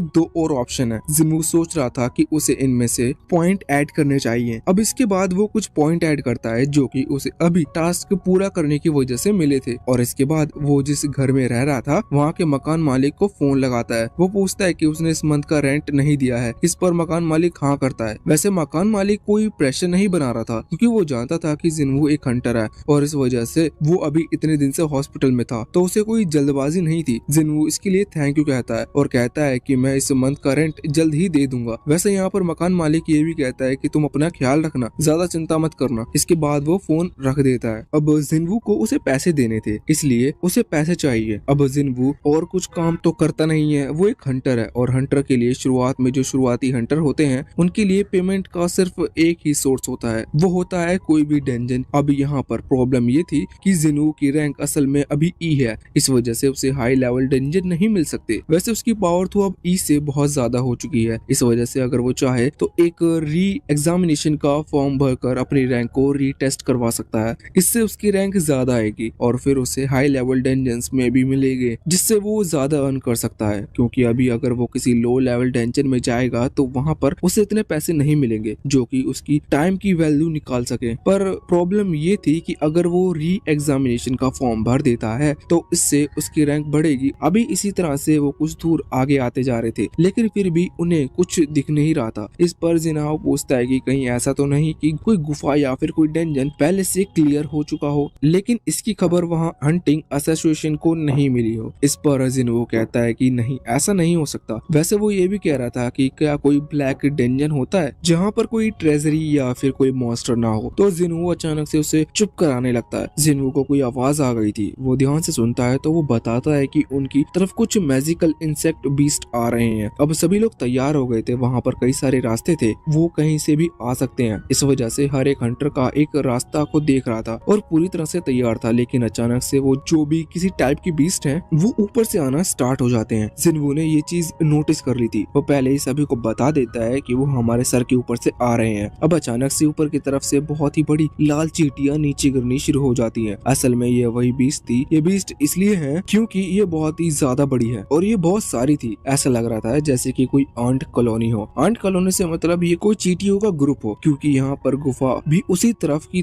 दो और ऑप्शन है। जिन्वू सोच रहा था कि उसे इनमें से पॉइंट ऐड करने चाहिए। अब इसके बाद वो कुछ पॉइंट ऐड करता है जो कि उसे अभी टास्क पूरा करने की वजह से मिले थे। और इसके बाद वो जिस घर में रह रहा था वहाँ के मकान मालिक को फोन लगाता है। वो पूछता है कि उसने इस मंथ का रेंट नहीं दिया है। इस पर मकान मालिक हाँ करता है। वैसे मकान मालिक कोई प्रेशर नहीं बना रहा था, क्योंकि वो जानता था कि जिन्वू एक हंटर है और इस वजह से वो अभी इतने दिन से हॉस्पिटल में था, तो उसे कोई जल्दबाजी नहीं थी। जिन्वू इसके लिए थैंक यू कहता है और कहता है कि मैं इस मंथ का रेंट जल्द ही दे दूंगा। वैसे यहाँ पर मकान मालिक ये भी कहता है कि तुम अपना ख्याल रखना, ज्यादा चिंता मत करना। इसके बाद वो फोन रख देता है। अब जिन्वू को उसे पैसे देने थे, इसलिए उसे पैसे चाहिए। अब जिन्वू और कुछ काम तो करता नहीं है, वो एक हंटर है और हंटर के लिए शुरुआत में जो शुरुआती हंटर होते हैं उनके लिए पेमेंट का सिर्फ एक ही सोर्स होता है, वो होता है कोई भी डंजन। अब यहाँ पर प्रॉब्लम ये थी कि जिन्वू की रैंक असल में अभी ई है, इस वजह से उसे हाई लेवल डंजन नहीं मिल सकते। वैसे उसकी पावर तो अब ई से बहुत ज्यादा हो चुकी है, इस वजह से अगर वो चाहे तो एक री एग्जामिनेशन का फॉर्म भरकर अपनी रैंक को रीटेस्ट करवा सकता है। इससे उसकी रैंक ज्यादा आएगी और फिर उसे हाई लेवल डंजन्स में भी मिलेंगे, जिससे वो ज्यादा अर्न कर सकता है। क्योंकि अभी अगर वो किसी लो लेवल डंजन में जाएगा तो वहाँ पर उसे इतने पैसे नहीं मिलेंगे जो कि उसकी टाइम की वैल्यू निकाल सके। पर प्रॉब्लम ये थी कि अगर वो री एग्जामिनेशन का फॉर्म भर देता है तो इससे उसकी रैंक बढ़ेगी। अभी इसी तरह से वो कुछ दूर आगे आते जा रहे थे, लेकिन फिर भी उन्हें कुछ दिख नहीं रहा था। इस पर जिन्हाओ पूछता है कि कहीं ऐसा तो नहीं कि कोई गुफा या फिर कोई डंजन पहले से क्लियर हो चुका हो, लेकिन इसकी खबर वहाँ हंटिंग एसोसिएशन को नहीं मिली हो। इस पर जिन्वू कहता है कि नहीं, ऐसा नहीं हो सकता। वैसे वो ये भी कह रहा था कि क्या कोई ब्लैक डंजन होता है जहाँ पर कोई ट्रेजरी या फिर कोई मॉन्स्टर ना हो। तो जिन्वू अचानक से उसे चुप कराने लगता है। जिन्वू को कोई आवाज आ गई थी, वो ध्यान से सुनता है तो वो बताता है कि उनकी तरफ कुछ मैजिकल इंसेक्ट बीस्ट आ रहे हैं। अब सभी लोग तैयार हो गए थे, वहाँ पर कई सारे रास्ते थे, वो कहीं से भी आ सकते हैं। इस वजह से हर एक हंटर का एक रास्ता को देख रहा था और पूरी तरह से तैयार था। लेकिन अचानक से वो जो भी किसी टाइप की बीस्ट है वो ऊपर से आना स्टार्ट हो जाते हैं। जिन्वू ने ये चीज नोटिस कर ली थी। वो पहले ही सभी को बता देता है कि वो हमारे सर के ऊपर से आ रहे हैं। अब अचानक से ऊपर की तरफ से बहुत ही बड़ी लाल चींटियां नीचे गिरनी शुरू हो जाती हैं। असल में ये वही बीस्ट थी। ये बीस्ट इसलिए है क्योंकि ये बहुत ही ज्यादा बड़ी है और ये बहुत सारी थी। ऐसा लग रहा था जैसे कि कोई आंट कॉलोनी हो। आंट कॉलोनी से मतलब ये कोई चींटियों का ग्रुप हो, क्योंकि यहाँ पर गुफा भी उसी तरफ की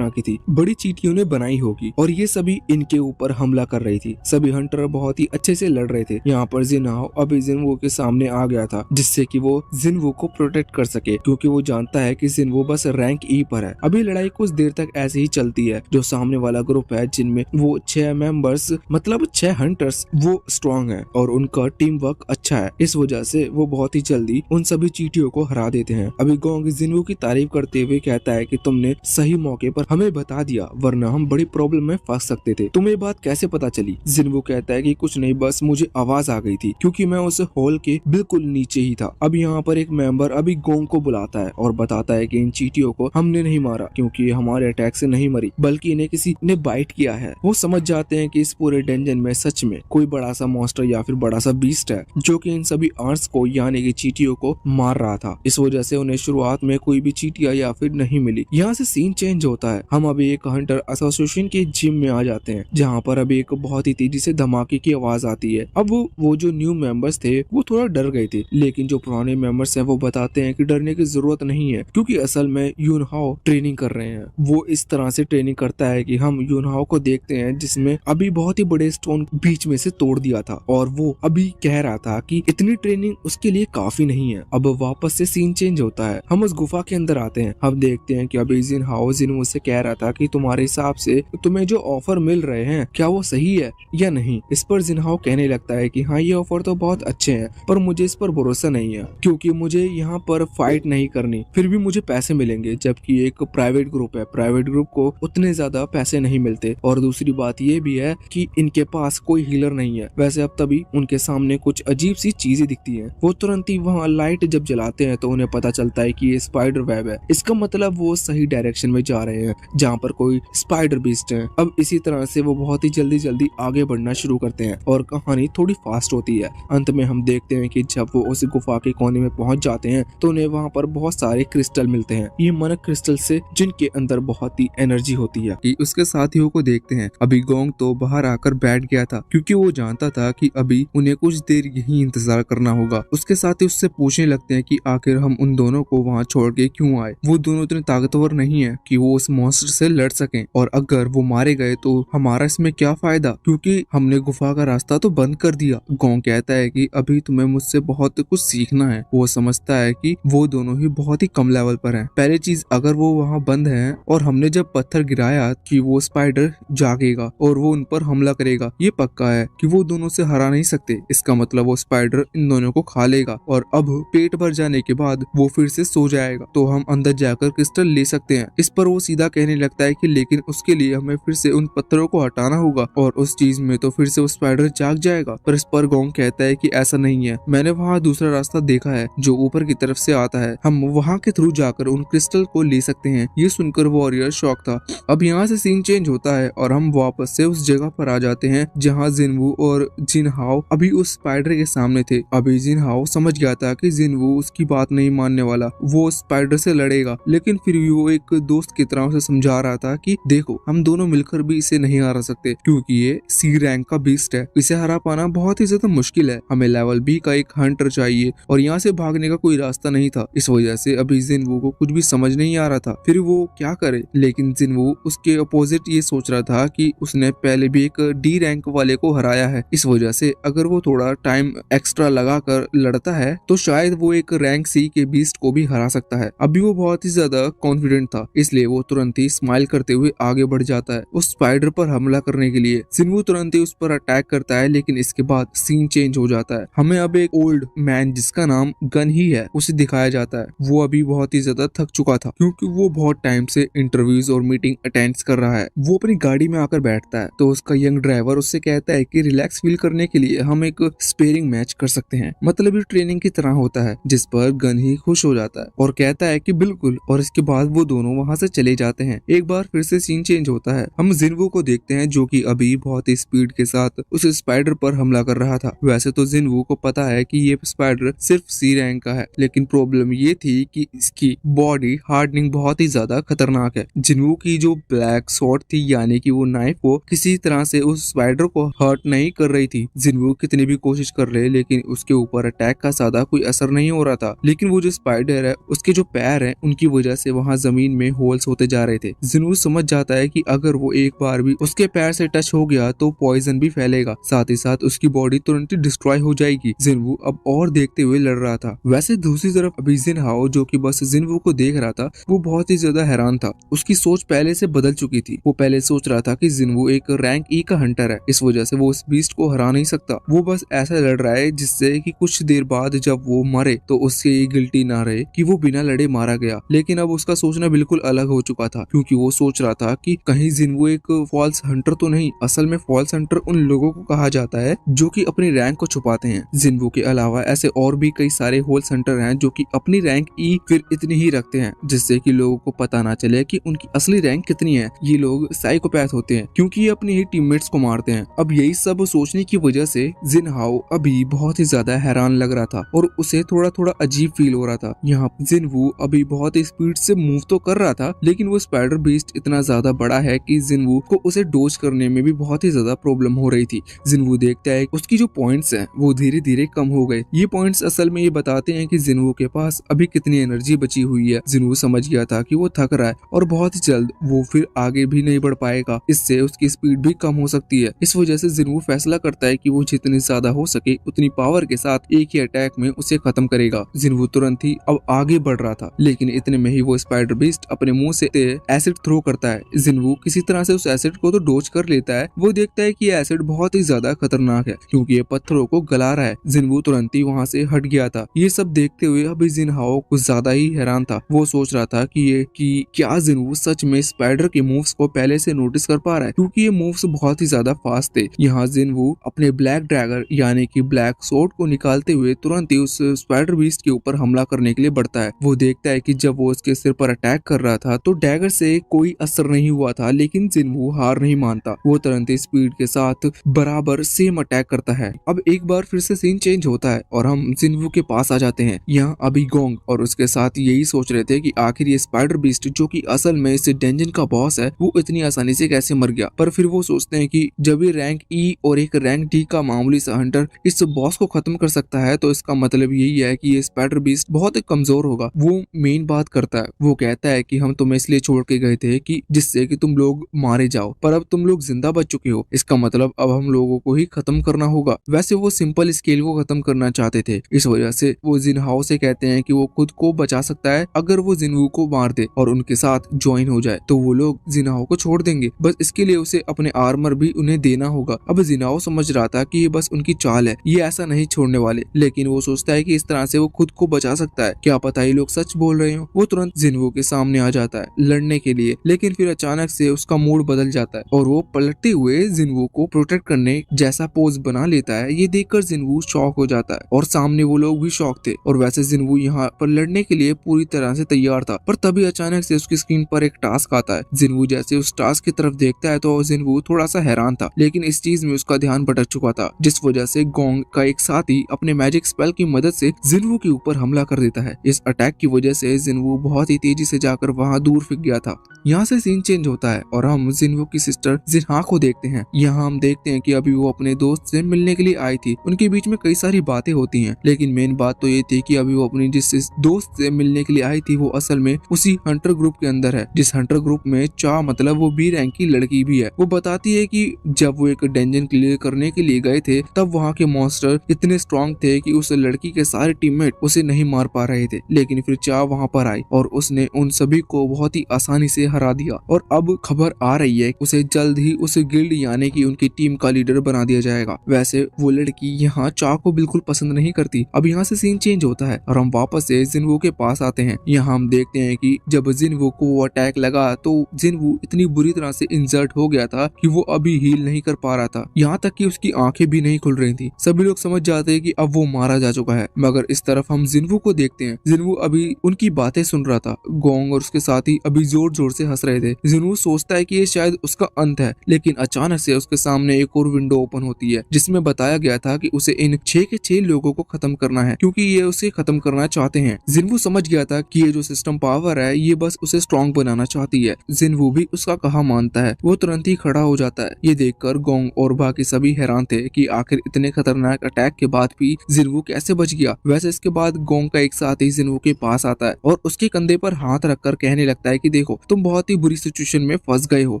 थी बड़ी चींटियों ने बनाई होगी और ये सभी इनके ऊपर हमला कर रही थी। सभी हंटर बहुत ही अच्छे से लड़ रहे थे। यहाँ पर जिन्हाओ अभी जिन्वू के सामने आ गया था, जिससे कि वो जिन्वू को प्रोटेक्ट कर सके, क्योंकि वो जानता है कि जिन्वू बस रैंक ई पर है। अभी लड़ाई कुछ देर तक ऐसे ही चलती है। जो सामने वाला ग्रुप है जिनमें वो 6 मेंबर्स मतलब 6 हंटर्स वो स्ट्रॉन्ग है और उनका टीम वर्क अच्छा है। इस वजह से वो बहुत ही जल्दी उन सभी चींटियों को हरा देते हैं। अभी गोंग जिन्वू की तारीफ करते हुए कहता है कि तुमने सही मौके पर हमें बता दिया, वरना हम बड़ी प्रॉब्लम में फंस सकते थे। तुम्हें बात कैसे पता चली? जिन्वू कहता है कि कुछ नहीं, बस मुझे आवाज आ गई थी क्योंकि मैं उस हॉल के बिल्कुल नीचे ही था। अब यहाँ पर एक मेंबर अभी गोंग को बुलाता है और बताता है कि इन चींटियों को हमने नहीं मारा क्योंकि हमारे अटैक से नहीं मरी, बल्कि इन्हें किसी ने बाइट किया है। वो समझ जाते हैं कि इस पूरे डंजन में सच में कोई बड़ा सा मॉन्स्टर या फिर बड़ा सा बीस्ट है जो कि इन सभी आर्ट्स को यानी कि चींटियों को मार रहा था। इस वजह से उन्हें शुरुआत में कोई भी चींटियां या फिर नहीं मिली। यहाँ से सीन चेंज होता है। हम अभी एक हंटर एसोसिएशन के जिम में आ जाते हैं, जहाँ पर अभी एक बहुत ही तेजी से धमाके की आवाज आती है। अब वो जो न्यू मेंबर्स थे वो थोड़ा डर गए थे, लेकिन जो पुराने मेंबर्स हैं वो बताते हैं कि डरने की जरूरत नहीं है, क्योंकि असल में यूनहाओ ट्रेनिंग कर रहे हैं। वो इस तरह से ट्रेनिंग करता है कि हम यूनहाओ को देखते हैं जिसमें अभी बहुत ही बड़े स्टोन बीच में से तोड़ दिया था और वो अभी कह रहा था कि इतनी ट्रेनिंग उसके लिए काफी नहीं है। अब वापस से सीन चेंज होता है। हम उस गुफा के अंदर आते हैं। हम देखते हैं कि अभी जिन्हाओ जिन्वू से कह रहा था कि तुम्हारे हिसाब से तुम्हें जो ऑफर मिल रहे हैं क्या वो सही है या नहीं। इस पर जिन्हाओ कहने लगता है कि हाँ, ये ऑफर तो बहुत अच्छे हैं, पर मुझे इस पर भरोसा नहीं है क्योंकि मुझे यहाँ पर फाइट नहीं करनी, फिर भी मुझे पैसे मिलेंगे, जबकि एक प्राइवेट ग्रुप है, प्राइवेट ग्रुप को उतने ज्यादा पैसे नहीं मिलते। और दूसरी बात ये भी है कि इनके पास कोई हीलर नहीं है। वैसे अब तभी उनके सामने कुछ अजीब सी चीजें दिखती हैं। वो तुरंत ही वहाँ लाइट जब जलाते हैं तो उन्हें पता चलता है कि ये स्पाइडर वेब है। इसका मतलब वो सही डायरेक्शन में जा रहे हैं जहाँ पर कोई स्पाइडर बीस्ट है। अब इसी तरह से वो बहुत ही जल्दी जल्दी आगे बढ़ना शुरू करते हैं और कहानी थोड़ी फास्ट होती है। अंत में हम देखते हैं कि जब वो उस गुफा के कोने में पहुंच जाते हैं तो उन्हें वहाँ पर बहुत सारे क्रिस्टल मिलते हैं। ये मनक क्रिस्टल से जिनके अंदर बहुत ही एनर्जी होती है। कि उसके साथियों को देखते हैं। अभी गोंग तो बाहर आकर बैठ गया था क्योंकि वो जानता था कि अभी उन्हें कुछ देर यही इंतजार करना होगा। उसके साथी उससे पूछने लगते हैं कि आखिर हम उन दोनों को वहाँ छोड़ के क्यों आए। वो दोनों इतने ताकतवर नहीं है कि वो उस मॉन्स्टर से लड़ सकें, और अगर वो मारे गए तो हमारा इसमें क्या फायदा, क्योंकि हमने गुफा का रास्ता तो बंद कर दिया। गोंग कहता है कि अभी तुम्हें मुझसे बहुत कुछ सीखना है। वो समझता है कि वो दोनों ही बहुत ही कम लेवल पर हैं। पहली चीज, अगर वो वहाँ बंद है और हमने जब पत्थर गिराया कि वो स्पाइडर जागेगा और वो उन पर हमला करेगा, ये पक्का है कि वो दोनों से हरा नहीं सकते। इसका मतलब वो स्पाइडर इन दोनों को खा लेगा और अब पेट भर जाने के बाद वो फिर से सो जाएगा, तो हम अंदर जाकर क्रिस्टल ले सकते हैं। इस पर वो सीधा कहने लगता है कि लेकिन उसके लिए हमें फिर से उन पत्थरों को हटाना होगा और उस चीज में तो फिर से वो स्पाइडर जाग जाएगा। पर इस पर गोंग कहता है कि ऐसा नहीं है, मैंने वहाँ दूसरा रास्ता देखा है जो ऊपर की तरफ से आता है, हम वहाँ के थ्रू जाकर उन क्रिस्टल को ले सकते हैं। ये सुनकर वॉरियर शॉक था। अब यहाँ से सीन चेंज होता है और हम वापस से उस जगह पर आ जाते हैं जहाँ जिनवू और जिनहाओ अभी उस स्पाइडर के सामने थे। अभी जिनहाओ समझ गया था कि जिनवू उसकी बात नहीं मानने वाला, वो स्पाइडर से लड़ेगा, लेकिन फिर भी वो एक दोस्त की तरह उसे समझा रहा था कि देखो हम दोनों मिलकर भी इसे नहीं हरा सकते क्योंकि ये सी रैंक का बीस्ट है, इसे हरा पाना बहुत ही ज्यादा मुश्किल है, हमें लेवल बी का एक हंटर चाहिए और यहाँ से भागने का कोई रास्ता नहीं था। इस वजह से अभी जिनवू को कुछ भी समझ नहीं आ रहा था फिर वो क्या करे। लेकिन जिनवू उसके अपोजिट ये सोच रहा था कि उसने पहले भी एक डी रैंक वाले को हराया है, इस वजह से अगर वो थोड़ा टाइम एक्स्ट्रा लगा कर लड़ता है तो शायद वो एक रैंक सी के बीस्ट को भी हरा सकता है। अभी वो बहुत ही ज्यादा कॉन्फिडेंट था, इसलिए वो तुरंत ही स्माइल करते हुए आगे बढ़ जाता है उस स्पाइडर पर हमला करने के लिए। जिनवू तुरंत ही उस पर अटैक करता है, लेकिन इसके बाद सीन चेंज हो जाता है। हमें अब एक ओल्ड मैन जिसका नाम गन ही है उसे दिखाया जाता है। वो अभी बहुत ही ज्यादा थक चुका था क्योंकि वो बहुत टाइम से इंटरव्यूज और मीटिंग अटेंड कर रहा है। वो अपनी गाड़ी में आकर बैठता है तो उसका यंग ड्राइवर उससे कहता है कि रिलैक्स फील करने के लिए हम एक स्पेयरिंग मैच कर सकते हैं, मतलब ये ट्रेनिंग की तरह होता है। जिस पर गन ही खुश हो जाता है और कहता है कि बिल्कुल, और इसके बाद वो दोनों वहाँ से चले जाते हैं। एक बार फिर से सीन चेंज होता है। हम जिनवू को देखते हैं जो कि अभी बहुत ही स्पीड के साथ उस स्पाइडर पर हमला कर रहा था। वैसे तो जिनवू को पता है कि ये स्पाइडर सिर्फ सी रैंक का है, लेकिन प्रॉब्लम ये थी कि इसकी बॉडी हार्डनिंग बहुत ही ज्यादा खतरनाक है। जिनवू की जो ब्लैक स्वॉर्ड थी यानी कि वो नाइफ को किसी तरह से उस स्पाइडर को हर्ट नहीं कर रही थी। जिनवू कितनी भी कोशिश कर रहे लेकिन उसके ऊपर अटैक का ज्यादा कोई असर नहीं हो रहा था। लेकिन वो जो स्पाइडर है उसके जो पैर हैं उनकी वजह से वहाँ जमीन में होल्स होते जा रहे थे। जिनवू समझ जाता है कि अगर वो एक बार भी उसके पैर से टच हो गया तो पॉइजन भी फैलेगा, साथ ही साथ उसकी बॉडी तुरंत ही डिस्ट्रॉय हो जाएगी। जिनवू अब और देखते हुए लड़ रहा था। वैसे दूसरी तरफ अभी जिनहाओ जो कि बस जिनवू को देख रहा था वो बहुत ही ज्यादा हैरान था। उसकी सोच पहले से बदल चुकी थी। वो पहले सोच रहा था कि जिनवू एक रैंक ई का हंटर है, इस वजह से वो उस बीस्ट को हरा नहीं सकता। वो बस ऐसा लड़ रहा है जिससे कि कुछ देर बाद जब वो मरे तो उससे ये गिल्टी ना रहे कि वो बिना लड़े मारा गया। लेकिन अब उसका सोचना बिल्कुल अलग हो चुका था क्योंकि वो सोच रहा था कि कहीं जिनवू एक फॉल्स हंटर तो नहीं। असल में फॉल्स हंटर उन लोगों को कहा जाता है जो कि अपनी रैंक को छुपाते हैं। जिनवू के अलावा ऐसे और भी कई सारे होल्स हंटर हैं जो कि अपनी रैंक ई फिर इतनी ही रखते हैं जिससे कि लोगों को पता ना चले कि उनकी असली रैंक कितनी है। ये लोग साइकोपैथ होते हैं क्योंकि ये अपने ही टीममेट्स को मारते हैं। अब यही सब सोचने की वजह से जिनहाओ अभी बहुत ही ज्यादा हैरान लग रहा था और उसे थोड़ा थोड़ा अजीब फील हो रहा था। यहाँ जिनवू अभी बहुत ही स्पीड से मूव तो कर रहा था लेकिन वो स्पाइडर बीस्ट इतना ज्यादा बड़ा है कि जिनवू को उसे डोज करने में भी बहुत ही ज्यादा प्रॉब्लम हो रही थी। जिनवू देखता है उसकी जो पॉइंट्स हैं वो धीरे धीरे कम हो गए। ये पॉइंट्स असल में ये बताते हैं कि जिनवू के पास अभी कितनी एनर्जी बची हुई है। जिनवू समझ गया था कि वो थक रहा है और बहुत ही जल्द वो फिर आगे भी नहीं बढ़ पाएगा, इससे उसकी स्पीड भी कम हो सकती है। इस वजह से जिनवू फैसला करता है कि वो जितनी ज्यादा हो सके उतनी पावर के साथ एक ही अटैक में उसे खत्म करेगा। जिनवू तुरंत ही अब आगे बढ़ रहा था लेकिन इतने में ही वो स्पाइडर बीस्ट अपने मुंह से एसिड थ्रो करता है। जिनवू किसी तरह से उस एसिड को तो डोज कर लेता है। वो देखता है कि एसिड बहुत ही ज्यादा खतरनाक है क्योंकि ये पत्थरों को गला रहा है। जिनवू तुरंत ही वहाँ से हट गया था। ये सब देखते हुए अभी जिनहाओ कुछ ज्यादा ही हैरान था। वो सोच रहा था कि क्या जिनवू सच में स्पाइडर के मूव्स को पहले से नोटिस कर पा रहा है क्योंकि ये मूव्स बहुत ही ज्यादा फास्ट थे। यहाँ जिनवू अपने ब्लैक ड्रैगर यानी कि ब्लैक सोर्ड को निकालते हुए तुरंत ही उस स्पाइडर बीस्ट के ऊपर हमला करने के लिए बढ़ता है। वो देखता है कि जब वो उसके सिर पर अटैक कर रहा था तो डैगर से कोई असर नहीं हुआ था, लेकिन जिनवू हार नहीं मानता। वो तुरंत स्पीड के साथ बराबर सेम अटैक करता है। अब एक बार फिर से सीन चेंज होता है और हम जिनवू के पास आ जाते हैं। यहाँ अभी गोंग और उसके साथ यही सोच रहे थे कि आखिर ये स्पाइडर बीस्ट जो कि असल में इस डेंजन का बॉस है, वो इतनी आसानी से कैसे मर गया। पर फिर वो सोचते हैं कि जब ये रैंक ई और एक रैंक डी का मामूली सा हंटर इस बॉस को खत्म कर सकता है, तो इसका मतलब यही है कि ये स्पाइडर बीस्ट बहुत ही कमजोर होगा। वो मेन बात करता है, वो कहता है कि हम तुम्हें इसलिए छोड़ के गए थे कि जिससे कि तुम लोग मारे जाओ, पर अब तुम लोग जिंदा बच चुके हो, इसका मतलब अब हम लोगों को ही खत्म करना होगा। वैसे वो सिंपल स्केल को खत्म करना चाहते थे, इस वजह से वो जिनहाओ से कहते हैं कि वो खुद को बचा सकता है अगर वो जिनवू को मार दे और उनके साथ ज्वाइन हो जाए, तो वो लोग जिनहाओ को छोड़ देंगे। बस इसके लिए उसे अपने आर्मर भी उन्हें देना होगा। अब जिनहाओ समझ रहा था कि ये बस उनकी चाल है, ये ऐसा नहीं छोड़ने वाले, लेकिन वो सोचता है कि इस तरह से वो खुद को बचा सकता है, क्या पता ये लोग सच बोल रहे हो। वो तुरंत जिनवू के सामने आ जाता है लड़ने के लिए, लेकिन फिर अचानक से उसका मूड बदल जाता है और वो पलटते हुए जिनवू को प्रोटेक्ट करने जैसा पोज बना लेता है। ये देखकर जिनवू शॉक हो जाता है और सामने वो लोग भी शॉक थे। और वैसे जिनवू यहाँ पर लड़ने के लिए पूरी तरह से तैयार था, पर तभी अचानक से उसकी स्क्रीन पर एक टास्क आता है। जिनवू जैसे उस टास्क की तरफ देखता है तो जिनवू थोड़ा सा हैरान था, लेकिन इस चीज में उसका ध्यान भटक चुका था, जिस वजह से गोंग का एक साथी अपने मैजिक स्पेल की मदद से जिनवू के ऊपर हमला कर देता है। इस अटैक की वजह से जिनवू बहुत ही तेजी से जाकर वहाँ दूर फेंक गया था। यहाँ से सीन चेंज होता है और हम जिनवू की सिस्टर जिनहा को देखते हैं। यहाँ हम देखते हैं कि अभी वो अपने दोस्त से मिलने के लिए आई थी। उनके बीच में कई सारी बातें होती हैं, लेकिन मेन बात तो ये थी कि अभी वो अपनी जिस दोस्त से मिलने के लिए आई थी वो असल में उसी हंटर ग्रुप के अंदर है, जिस हंटर ग्रुप में चा मतलब वो बी रैंक की लड़की भी है। वो बताती है कि जब वो एक डेंजन क्लियर करने के लिए गए थे, तब वहाँ के मॉन्स्टर इतने स्ट्रॉन्ग थे कि उस लड़की के सारे टीममेट उसे नहीं मार पा रहे थे, लेकिन फिर चा वहाँ पर आई और उसने उन सभी को बहुत ही आसानी से हरा दिया। और अब खबर आ रही है उसे जल्द ही उस गिल्ड यानी कि उनकी टीम का लीडर बना दिया जाएगा। वैसे वो लड़की यहाँ चा को बिल्कुल पसंद नहीं करती। अब यहाँ से सीन चेंज होता है और हम वापस से जिनवू के पास आते हैं। यहाँ हम देखते हैं कि जब जिनवू को वो अटैक लगा तो जिनवू इतनी बुरी तरह से इंजर्ड हो गया था कि वो अभी हील नहीं कर पा रहा था, यहाँ तक कि उसकी आंखें भी नहीं खुल रही थी। सभी लोग समझ जाते हैं कि अब वो मारा जा चुका है, मगर इस तरफ हम जिनवू को देखते हैं। जिनवू अभी उनकी बातें सुन रहा था। गोंग और उसके साथी अभी जोर जोर से हंस रहे थे। जिनवू सोचता है कि ये शायद उसका अंत है, लेकिन अचानक से उसके सामने एक और विंडो ओपन होती है, जिसमें बताया गया था कि उसे इन 6 के 6 लोगों को खत्म करना है, क्योंकि ये उसे खत्म करना चाहते हैं। जिनवू समझ गया था कि ये जो सिस्टम पावर है ये बस उसे स्ट्रॉन्ग बनाना चाहती है। जिनवू भी उसका कहा मानता है। वो तुरंत ही खड़ा हो जाता है। ये देखकर गोंग और बाकी सभी हैरान थे कि आखिर इतने खतरनाक अटैक के बाद भी जिनवू कैसे बच गया। वैसे इसके बाद गोंग का एक साथी जिनवू के पास आता है और उसके कंधे पर हाथ रखकर कहने लगता है कि देखो, तुम बहुत ही बुरी सिचुएशन में फंस गए हो,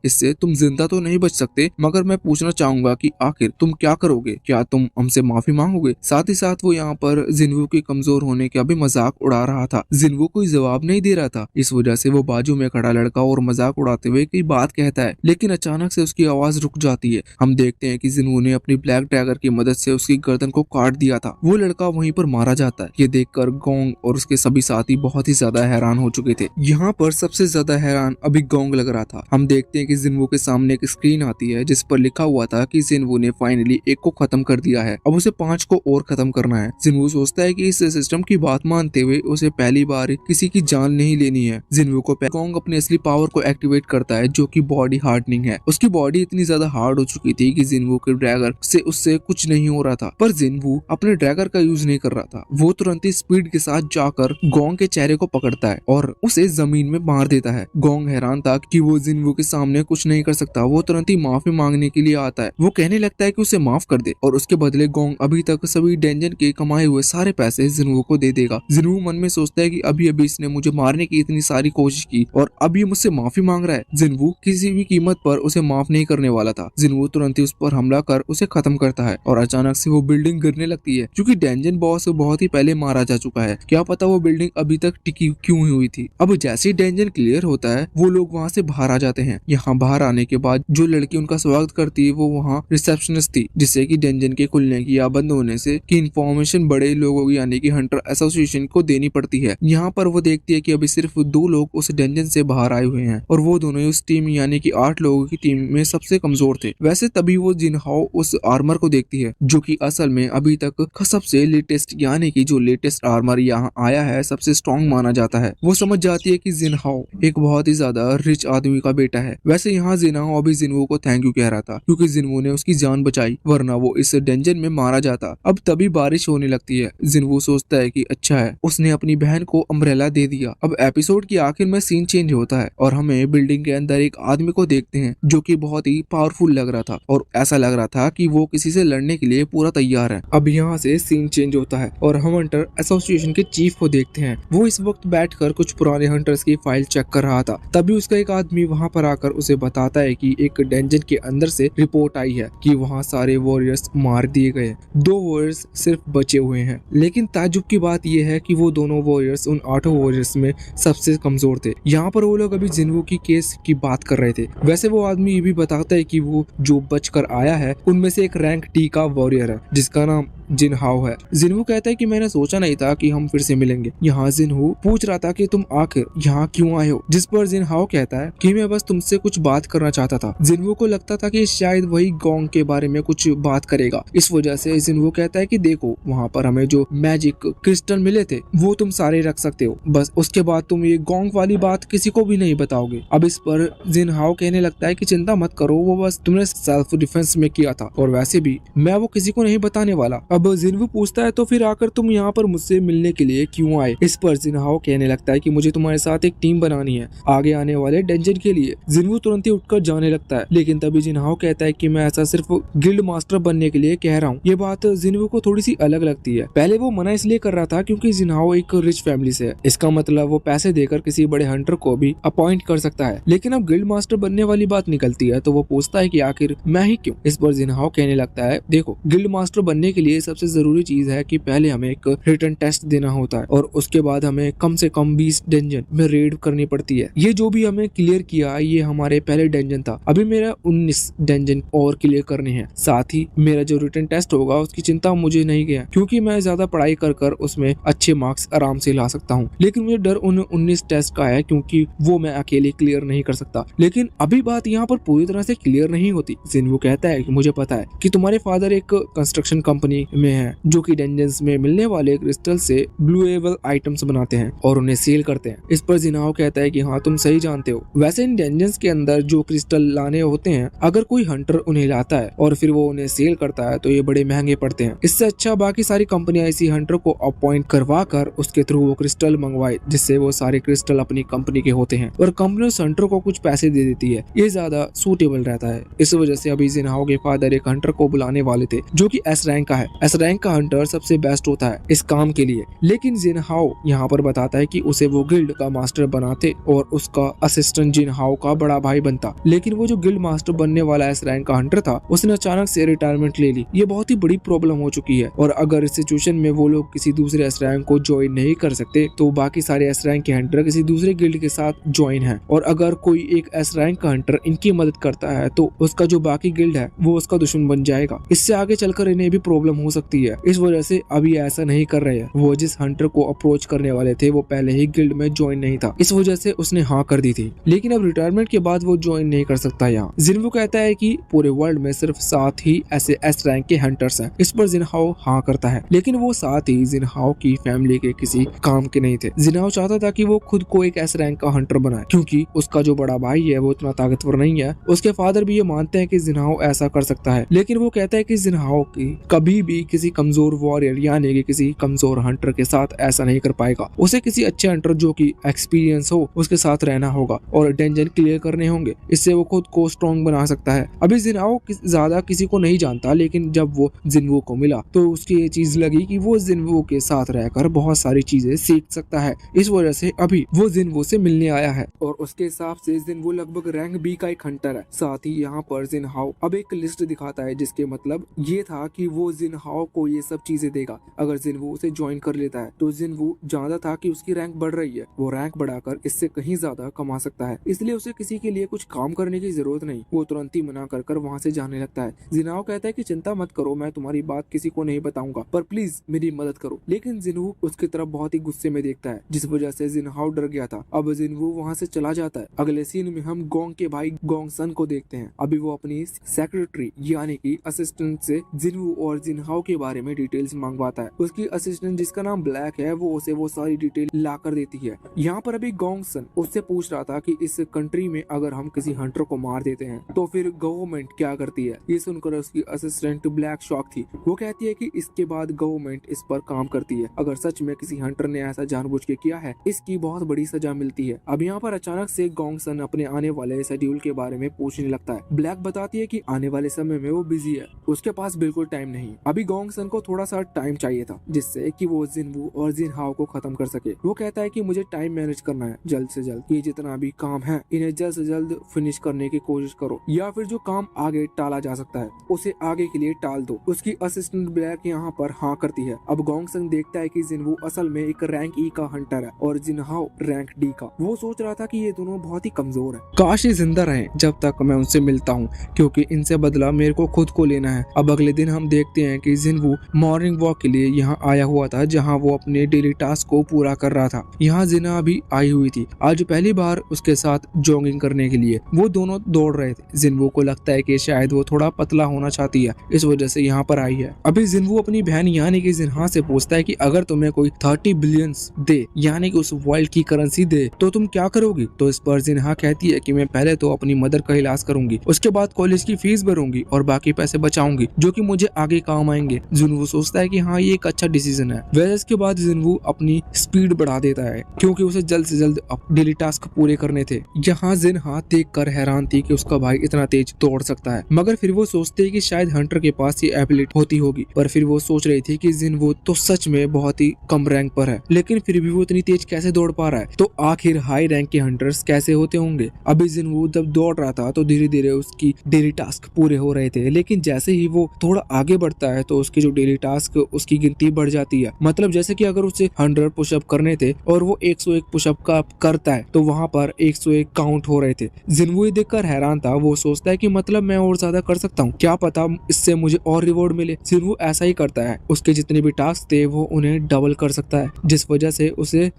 इससे तुम जिंदा तो नहीं बच सकते, मगर मैं पूछना चाहूंगा कि आखिर तुम क्या करोगे, क्या तुम हमसे माफी मांगोगे। साथ ही साथ वो यहाँ पर जिनवू के कमजोर होने का भी मजाक उड़ा रहा था। जिनवू कोई जवाब नहीं दे रहा था, इस वजह से वो बाजू में खड़ा लड़का और मजाक उड़ाते हुए कोई बात कहता है, लेकिन अचानक से उसकी आवाज रुक जाती है। हम देखते हैं कि जिनवू ने अपनी ब्लैक डैगर की मदद से उसकी गर्दन को काट दिया था। वो लड़का वहीं पर मारा जाता है। ये देखकर गोंग और उसके सभी साथी बहुत ही ज्यादा हैरान हो चुके थे। यहाँ पर सबसे ज्यादा हैरान अभी गोंग लग रहा था। हम देखते हैं कि जिनवू के सामने एक स्क्रीन आती है जिस पर लिखा हुआ था कि जिनवू ने फाइनली एक को खत्म कर दिया है, अब उसे 5 को और खत्म करना है। जिनवू सोचता है कि इस सिस्टम की बात मानते हुए उसे पहली बार किसी की जान नहीं लेनी है। जिनवू को गोंग अपनी असली पावर को एक्टिवेट करता है, जो कि बॉडी हार्डनिंग है। उसकी बॉडी इतनी ज्यादा हार्ड हो चुकी थी कि जिनवू के ड्रैगर से उससे कुछ नहीं हो रहा था, पर जिनवू अपने ड्रैगर का यूज नहीं कर रहा था। वो तुरंत ही स्पीड के साथ जाकर गोंग के चेहरे को पकड़ता है और उसे जमीन में मार देता है। गोंग हैरान था कि वो जिनवू के सामने कुछ नहीं कर सकता। वो तुरंत ही माफी मांगने के लिए आता है। वो कहने लगता है कि उसे माफ कर दे और उसके बदले गोंग अभी तक सभी डेंजन के कमाए हुए सारे पैसे जिनवू को दे देगा। जिनवू मन में सोचता है कि अभी अभी इसने मुझे मारने की इतनी सारी कोशिश की और अब ये मुझसे माफी मांग रहा है। जिनवू किसी भी कीमत पर उसे माफ नहीं करने वाला था। जिनवू तुरंत ही उस पर हमला कर उसे खत्म करता है और अचानक से वो बिल्डिंग गिरने लगती है, क्योंकि डेंजन बॉस बहुत ही पहले मारा जा चुका है। क्या पता वो बिल्डिंग अभी तक टिकी क्यों हुई थी। अब जैसे ही डेंजन क्लियर होता है वो लोग वहाँ से बाहर आ जाते हैं। यहाँ बाहर आने के बाद जो लड़की उनका स्वागत करती है वो वहाँ रिसेप्शनिस्ट थी, जिससे कि डेंजन के खुलने की या बंद होने से की इंफॉर्मेशन बड़े लोगों की यानी कि हंटर एसोसिएशन को देनी पड़ती है। यहाँ पर वो देखती है कि अभी सिर्फ 2 लोग उस डेंजन से बाहर आए हुए हैं और वो दोनों उस टीम यानी कि 8 लोगों की टीम में सबसे कमजोर थे। वैसे तभी वो जिनहाओ उस आर्मर को देखती है, जो कि असल में अभी तक सबसे लेटेस्ट यानी कि जो लेटेस्ट आर्मर यहाँ आया है सबसे स्ट्रॉन्ग माना जाता है। वो समझ जाती है कि जिनहाओ एक बहुत ही ज्यादा रिच आदमी का बेटा है। वैसे यहाँ जिनहो अभी जिन्वो को थैंक यू कह रहा था क्योंकि जिन्वो ने उसकी जान बचाई, वरना वो इस डेंजर में मारा जाता। अब तभी बारिश होने लगती है। जिन्वो सोचता है कि अच्छा है उसने अपनी बहन को अम्ब्रेला दे दिया। अब एपिसोड की आखिर में सीन चेंज होता है और हमें बिल्डिंग के अंदर एक आदमी को देखते हैं जो कि बहुत ही पावरफुल लग रहा था और ऐसा लग रहा था कि वो किसी से लड़ने के लिए पूरा तैयार है। अब यहाँ से सीन चेंज होता है और हम हंटर एसोसिएशन के चीफ को देखते हैं। वो इस वक्त बैठकर कुछ पुराने हंटर्स की फाइल चेक कर रहा था। तभी उसका एक आदमी वहाँ पर आकर उसे बताता है कि एक डेंजन के अंदर से रिपोर्ट आई है कि वहाँ सारे वॉरियर्स मार दिए गए, 2 वॉरियर्स सिर्फ बचे हुए हैं। लेकिन ताज्जुब की बात यह है कि वो दोनों वॉरियर्स उन 8 वॉरियर्स में सबसे कमजोर थे। यहाँ पर वो लोग अभी जिन्वो की केस की बात कर रहे थे। वैसे वो आदमी ये भी बताता है कि वो जो बचकर आया है उनमें से एक रैंक टी का वॉरियर है जिसका नाम जिनहाओ है। जिन्वो कहता है कि मैंने सोचा नहीं था कि हम फिर से मिलेंगे। यहाँ जिन्हो पूछ रहा था कि तुम आखिर यहाँ क्यों आए हो, जिस पर जिनहाओ कहता है कि मैं बस तुमसे कुछ बात करना चाहता था। जिन्वो को लगता था कि शायद वही गोंग के बारे में कुछ बात करेगा। इस वजह से जिन्वो कहता है कि देखो वहाँ पर हमें जो मैजिक क्रिस्टल मिले थे वो तुम सारे रख सकते हो, बस उसके बाद तुम ये गोंग वाली बात किसी को भी नहीं बताओगे। अब इस पर जिनहाओ कहने लगता है कि चिंता मत करो, वो बस तुमने सेल्फ डिफेंस में किया था और वैसे भी मैं वो किसी को नहीं बताने वाला। अब जिन्वो पूछता है तो फिर आकर तुम यहाँ पर मुझसे मिलने के लिए क्यों आए। इस पर जिनहाओ कहने लगता है कि मुझे तुम्हारे साथ एक टीम बनानी है आगे आने वाले डेंजन के लिए। जिन्वो तुरंत ही उठकर जाने लगता है, लेकिन तभी जिनहाओ कहता है कि मैं ऐसा सिर्फ गिल्ड मास्टर बनने के लिए कह रहा हूँ। ये बात जिन्वो को थोड़ी सी अलग लगती है। पहले वो मना इसलिए कर रहा था क्योंकि जिनहाओ एक रिच फैमिली से है, इसका मतलब वो पैसे देकर किसी बड़े हंटर को भी अपॉइंट कर सकता है। लेकिन अब गिल्ड मास्टर बनने वाली बात निकलती है तो वो पूछता है कि आखिर मैं ही क्यों। इस पर जिनहाओ कहने लगता है देखो गिल्ड मास्टर बनने के लिए सबसे जरूरी चीज है कि पहले हमें एक रिटन टेस्ट देना होता है और उसके बाद हमें कम से कम 20 डेंजन में रेड करनी पड़ती है। ये जो भी हमें क्लियर किया ये हमारे पहले डेंजन था, अभी मेरा 19 डेंजन और क्लियर करने हैं। साथ ही मेरा जो रिटन टेस्ट होगा उसकी चिंता मुझे नहीं गया क्योंकि मैं ज्यादा पढ़ाई कर उसमें अच्छे मार्क्स आराम से ला सकता हूँ। लेकिन मुझे डर उन 19 टेस्ट का है क्योंकि वो मैं अकेले क्लियर नहीं कर सकता। लेकिन अभी बात यहाँ पर पूरी तरह से क्लियर नहीं होती। जिन्वो कहता है कि मुझे पता है कि तुम्हारे फादर एक कंस्ट्रक्शन कंपनी में है जो कि डेंजन्स में मिलने वाले क्रिस्टल से ब्लूएबल आइटम्स बनाते हैं और उन्हें सेल करते हैं। इस पर जिनहाओ कहता है कि हाँ तुम सही जानते हो। वैसे इन डेंजन्स के अंदर जो क्रिस्टल लाने होते हैं अगर कोई हंटर उन्हें लाता है और फिर वो उन्हें सेल करता है तो ये बड़े महंगे पड़ते हैं। इससे अच्छा बाकी सारी कंपनियां इसी हंटर को अपॉइंट करवा कर उसके थ्रू वो क्रिस्टल मंगवाए जिससे वो सारे क्रिस्टल अपनी कंपनी के होते हैं और कंपनी उस हंटर को कुछ पैसे दे देती है। ये ज्यादा सूटेबल रहता है। इस वजह से अभी जिनहाओ के फादर एक हंटर को बुलाने वाले थे जो कि एस रैंक का है। एस रैंक का हंटर सबसे बेस्ट होता है इस काम के लिए। लेकिन जिनहाओ यहाँ पर बताता है कि उसे वो गिल्ड का मास्टर बनाते और उसका असिस्टेंट जिनहाओ का बड़ा भाई बनता। लेकिन वो जो गिल्ड मास्टर बनने वाला एस रैंक का हंटर था उसने अचानक से रिटायरमेंट ले ली। ये बहुत ही बड़ी प्रॉब्लम हो चुकी है और अगर इस सिचुएशन में वो लोग किसी दूसरे एस रैंक को ज्वाइन नहीं कर सकते तो बाकी सारे एस रैंक के हंटर किसी दूसरे गिल्ड के साथ ज्वाइन है और अगर कोई एक एस रैंक का हंटर इनकी मदद करता है तो उसका जो बाकी गिल्ड है वो उसका दुश्मन बन जाएगा। इससे आगे चलकर इन्हें भी प्रॉब्लम हो सकती है। इस वजह से अभी ऐसा नहीं कर रहे हैं। वो जिस हंटर को अप्रोच करने वाले थे वो पहले ही गिल्ड में ज्वाइन नहीं था, इस वजह से उसने हाँ कर दी थी। लेकिन अब रिटायरमेंट के बाद वो ज्वाइन नहीं कर सकता यहाँ। जिन्वो कहता है कि पूरे वर्ल्ड में सिर्फ 7 ही ऐसे एस रैंक के हंटर्स हैं। इस पर जिनहाओ हाँ करता है, लेकिन वो 7 ही जिनहाओ की फैमिली के किसी काम के नहीं थे। जिनहाओ चाहता था कि वो खुद को एक एस रैंक का हंटर बनाए क्योंकि उसका जो बड़ा भाई है वो इतना ताकतवर नहीं है। उसके फादर भी ये मानते हैं कि जिनहाओ ऐसा कर सकता है, लेकिन वो कहता है कि जिनहाओ की कभी भी किसी कमजोर वॉरियर यानी कि किसी कमजोर हंटर के साथ ऐसा नहीं कर पाएगा। उसे किसी अच्छे हंटर जो कि एक्सपीरियंस हो उसके साथ रहना होगा और डेंजन क्लियर करने होंगे। इससे वो खुद को स्ट्रॉन्ग बना सकता है। अभी जिनहाओ ज्यादा किसी को नहीं जानता, लेकिन जब वो जिन्वो को मिला तो उसकी ये चीज लगी कि वो जिन्वो के साथ रहकर बहुत सारी चीजें सीख सकता है। इस वजह से अभी वो जिन्वो से मिलने आया है और उसके हिसाब से जिन्वो लगभग रैंक बी का एक हंटर है। साथ ही यहाँ पर जिनहाओ अब एक लिस्ट दिखाता है जिसके मतलब ये था कि वो जिनहाओ को ये सब चीजें देगा। अगर जिन्वो उसे ज्वाइन कर लेता है तो जिन्वो जानता था कि उसकी रैंक बढ़ रही है, वो रैंक बढ़ाकर इससे कहीं ज्यादा कमा सकता है, इसलिए उसे किसी के लिए कुछ काम करने की जरूरत नहीं। वो तुरंत ही मना कर वहाँ से जाने लगता है। जिनहाओ कहता है कि चिंता मत करो, मैं तुम्हारी बात किसी को नहीं बताऊंगा, पर प्लीज मेरी मदद करो। लेकिन जिन्वो उसकी तरफ बहुत ही गुस्से में देखता है जिस वजह से जिनहाओ डर गया था। अब जिन्वो वहाँ से चला जाता है। अगले सीन में हम गोंग के भाई गोंग सन को देखते हैं। अभी वो अपनी सेक्रेटरी यानी कि असिस्टेंट से जिन्वो और जिनहाओ जिनहाओ के बारे में डिटेल्स मंगवाता है। उसकी असिस्टेंट जिसका नाम ब्लैक है वो उसे वो सारी डिटेल ला कर देती है। यहाँ पर अभी गोंग सन उससे पूछ रहा था कि इस कंट्री में अगर हम किसी हंटर को मार देते हैं तो फिर गवर्नमेंट क्या करती है। ये सुनकर उसकी असिस्टेंट ब्लैक शॉक थी। वो कहती है कि इसके बाद गवर्नमेंट इस पर काम करती है। अगर सच में किसी हंटर ने ऐसा जानबूझ के किया है इसकी बहुत बड़ी सजा मिलती है। अब यहाँ पर अचानक से गोंग सन अपने आने वाले शेड्यूल के बारे में पूछने लगता है। ब्लैक बताती है कि आने वाले समय में वो बिजी है, उसके पास बिल्कुल टाइम नहीं। अभी गोंग सन को थोड़ा सा टाइम चाहिए था जिससे कि वो जिनवू और जिनहाओ को खत्म कर सके। वो कहता है कि मुझे टाइम मैनेज करना है जल्द से जल्द, ये जितना भी काम है इन्हें जल्द से जल्द फिनिश करने की कोशिश करो या फिर जो काम आगे टाला जा सकता है उसे आगे के लिए टाल दो। उसकी असिस्टेंट ब्लैक यहाँ पर हाँ करती है। अब गोंग सन देखता है कि जिनवू असल में एक रैंक ई का हंटर है और जिनहाओ रैंक डी का। वो सोच रहा था कि ये दोनों बहुत ही कमजोर है, काश ये जिंदा रहे जब तक मैं उनसे मिलता हूँ, क्योंकि इनसे बदला मेरे को खुद को लेना है। अब अगले दिन हम देखते हैं कि जिनवू मॉर्निंग वॉक के लिए यहाँ आया हुआ था जहाँ वो अपने डेली टास्क को पूरा कर रहा था। यहाँ जिना भी आई हुई थी, आज पहली बार उसके साथ जॉगिंग करने के लिए। वो दोनों दौड़ रहे थे। जिनवू को लगता है कि शायद वो थोड़ा पतला होना चाहती है, इस वजह से यहाँ पर आई है। अभी जिनवू अपनी बहन यानी कि जिन्हा से पूछता है कि अगर तुम्हें कोई 30 बिलियंस दे यानी कि उस वर्ल्ड की करेंसी दे तो तुम क्या करोगी। तो इस पर जिन्हा कहती है कि मैं पहले तो अपनी मदर का इलाज करूंगी, उसके बाद कॉलेज की फीस भरूंगी और बाकी पैसे बचाऊंगी जो कि मुझे आगे काम आएंगे। जिनवू सोचता है कि हाँ ये एक अच्छा डिसीजन है। वैसे इसके बाद जिनवू अपनी स्पीड बढ़ा देता है क्योंकि उसे जल्द से जल्द डेली टास्क पूरे करने थे। यहाँ जिन्हा देखकर हैरान थी कि उसका भाई इतना तेज दौड़ सकता है, मगर फिर वो सोचते है कि शायद हंटर के पास ये एबिलिटी होती होगी। पर फिर वो सोच रही थी कि जिनवू तो सच में बहुत ही कम रैंक पर है, लेकिन फिर भी वो इतनी तेज कैसे दौड़ पा रहा है। तो आखिर हाई रैंक के हंटर्स कैसे होते होंगे। अभी जिनवू जब दौड़ रहा था तो धीरे धीरे उसकी डेली टास्क पूरे हो रहे थे, लेकिन जैसे ही वो थोड़ा आगे बढ़ता है तो उसकी जो डेली टास्क उसकी गिनती बढ़ जाती है। मतलब जैसे कि अगर उसे 100 पुशअप करने थे और वो 101 पुशअप का करता है तो वहाँ पर 101 काउंट हो रहे थे। जिनवू ये देखकर हैरान था। वो सोचता है कि मतलब मैं और ज्यादा कर सकता हूँ, क्या पता इससे मुझे और रिवॉर्ड मिले। जिनवू ऐसा ही करता है, उसके जितने भी टास्क थे वो उन्हें डबल कर सकता है, जिस वजह से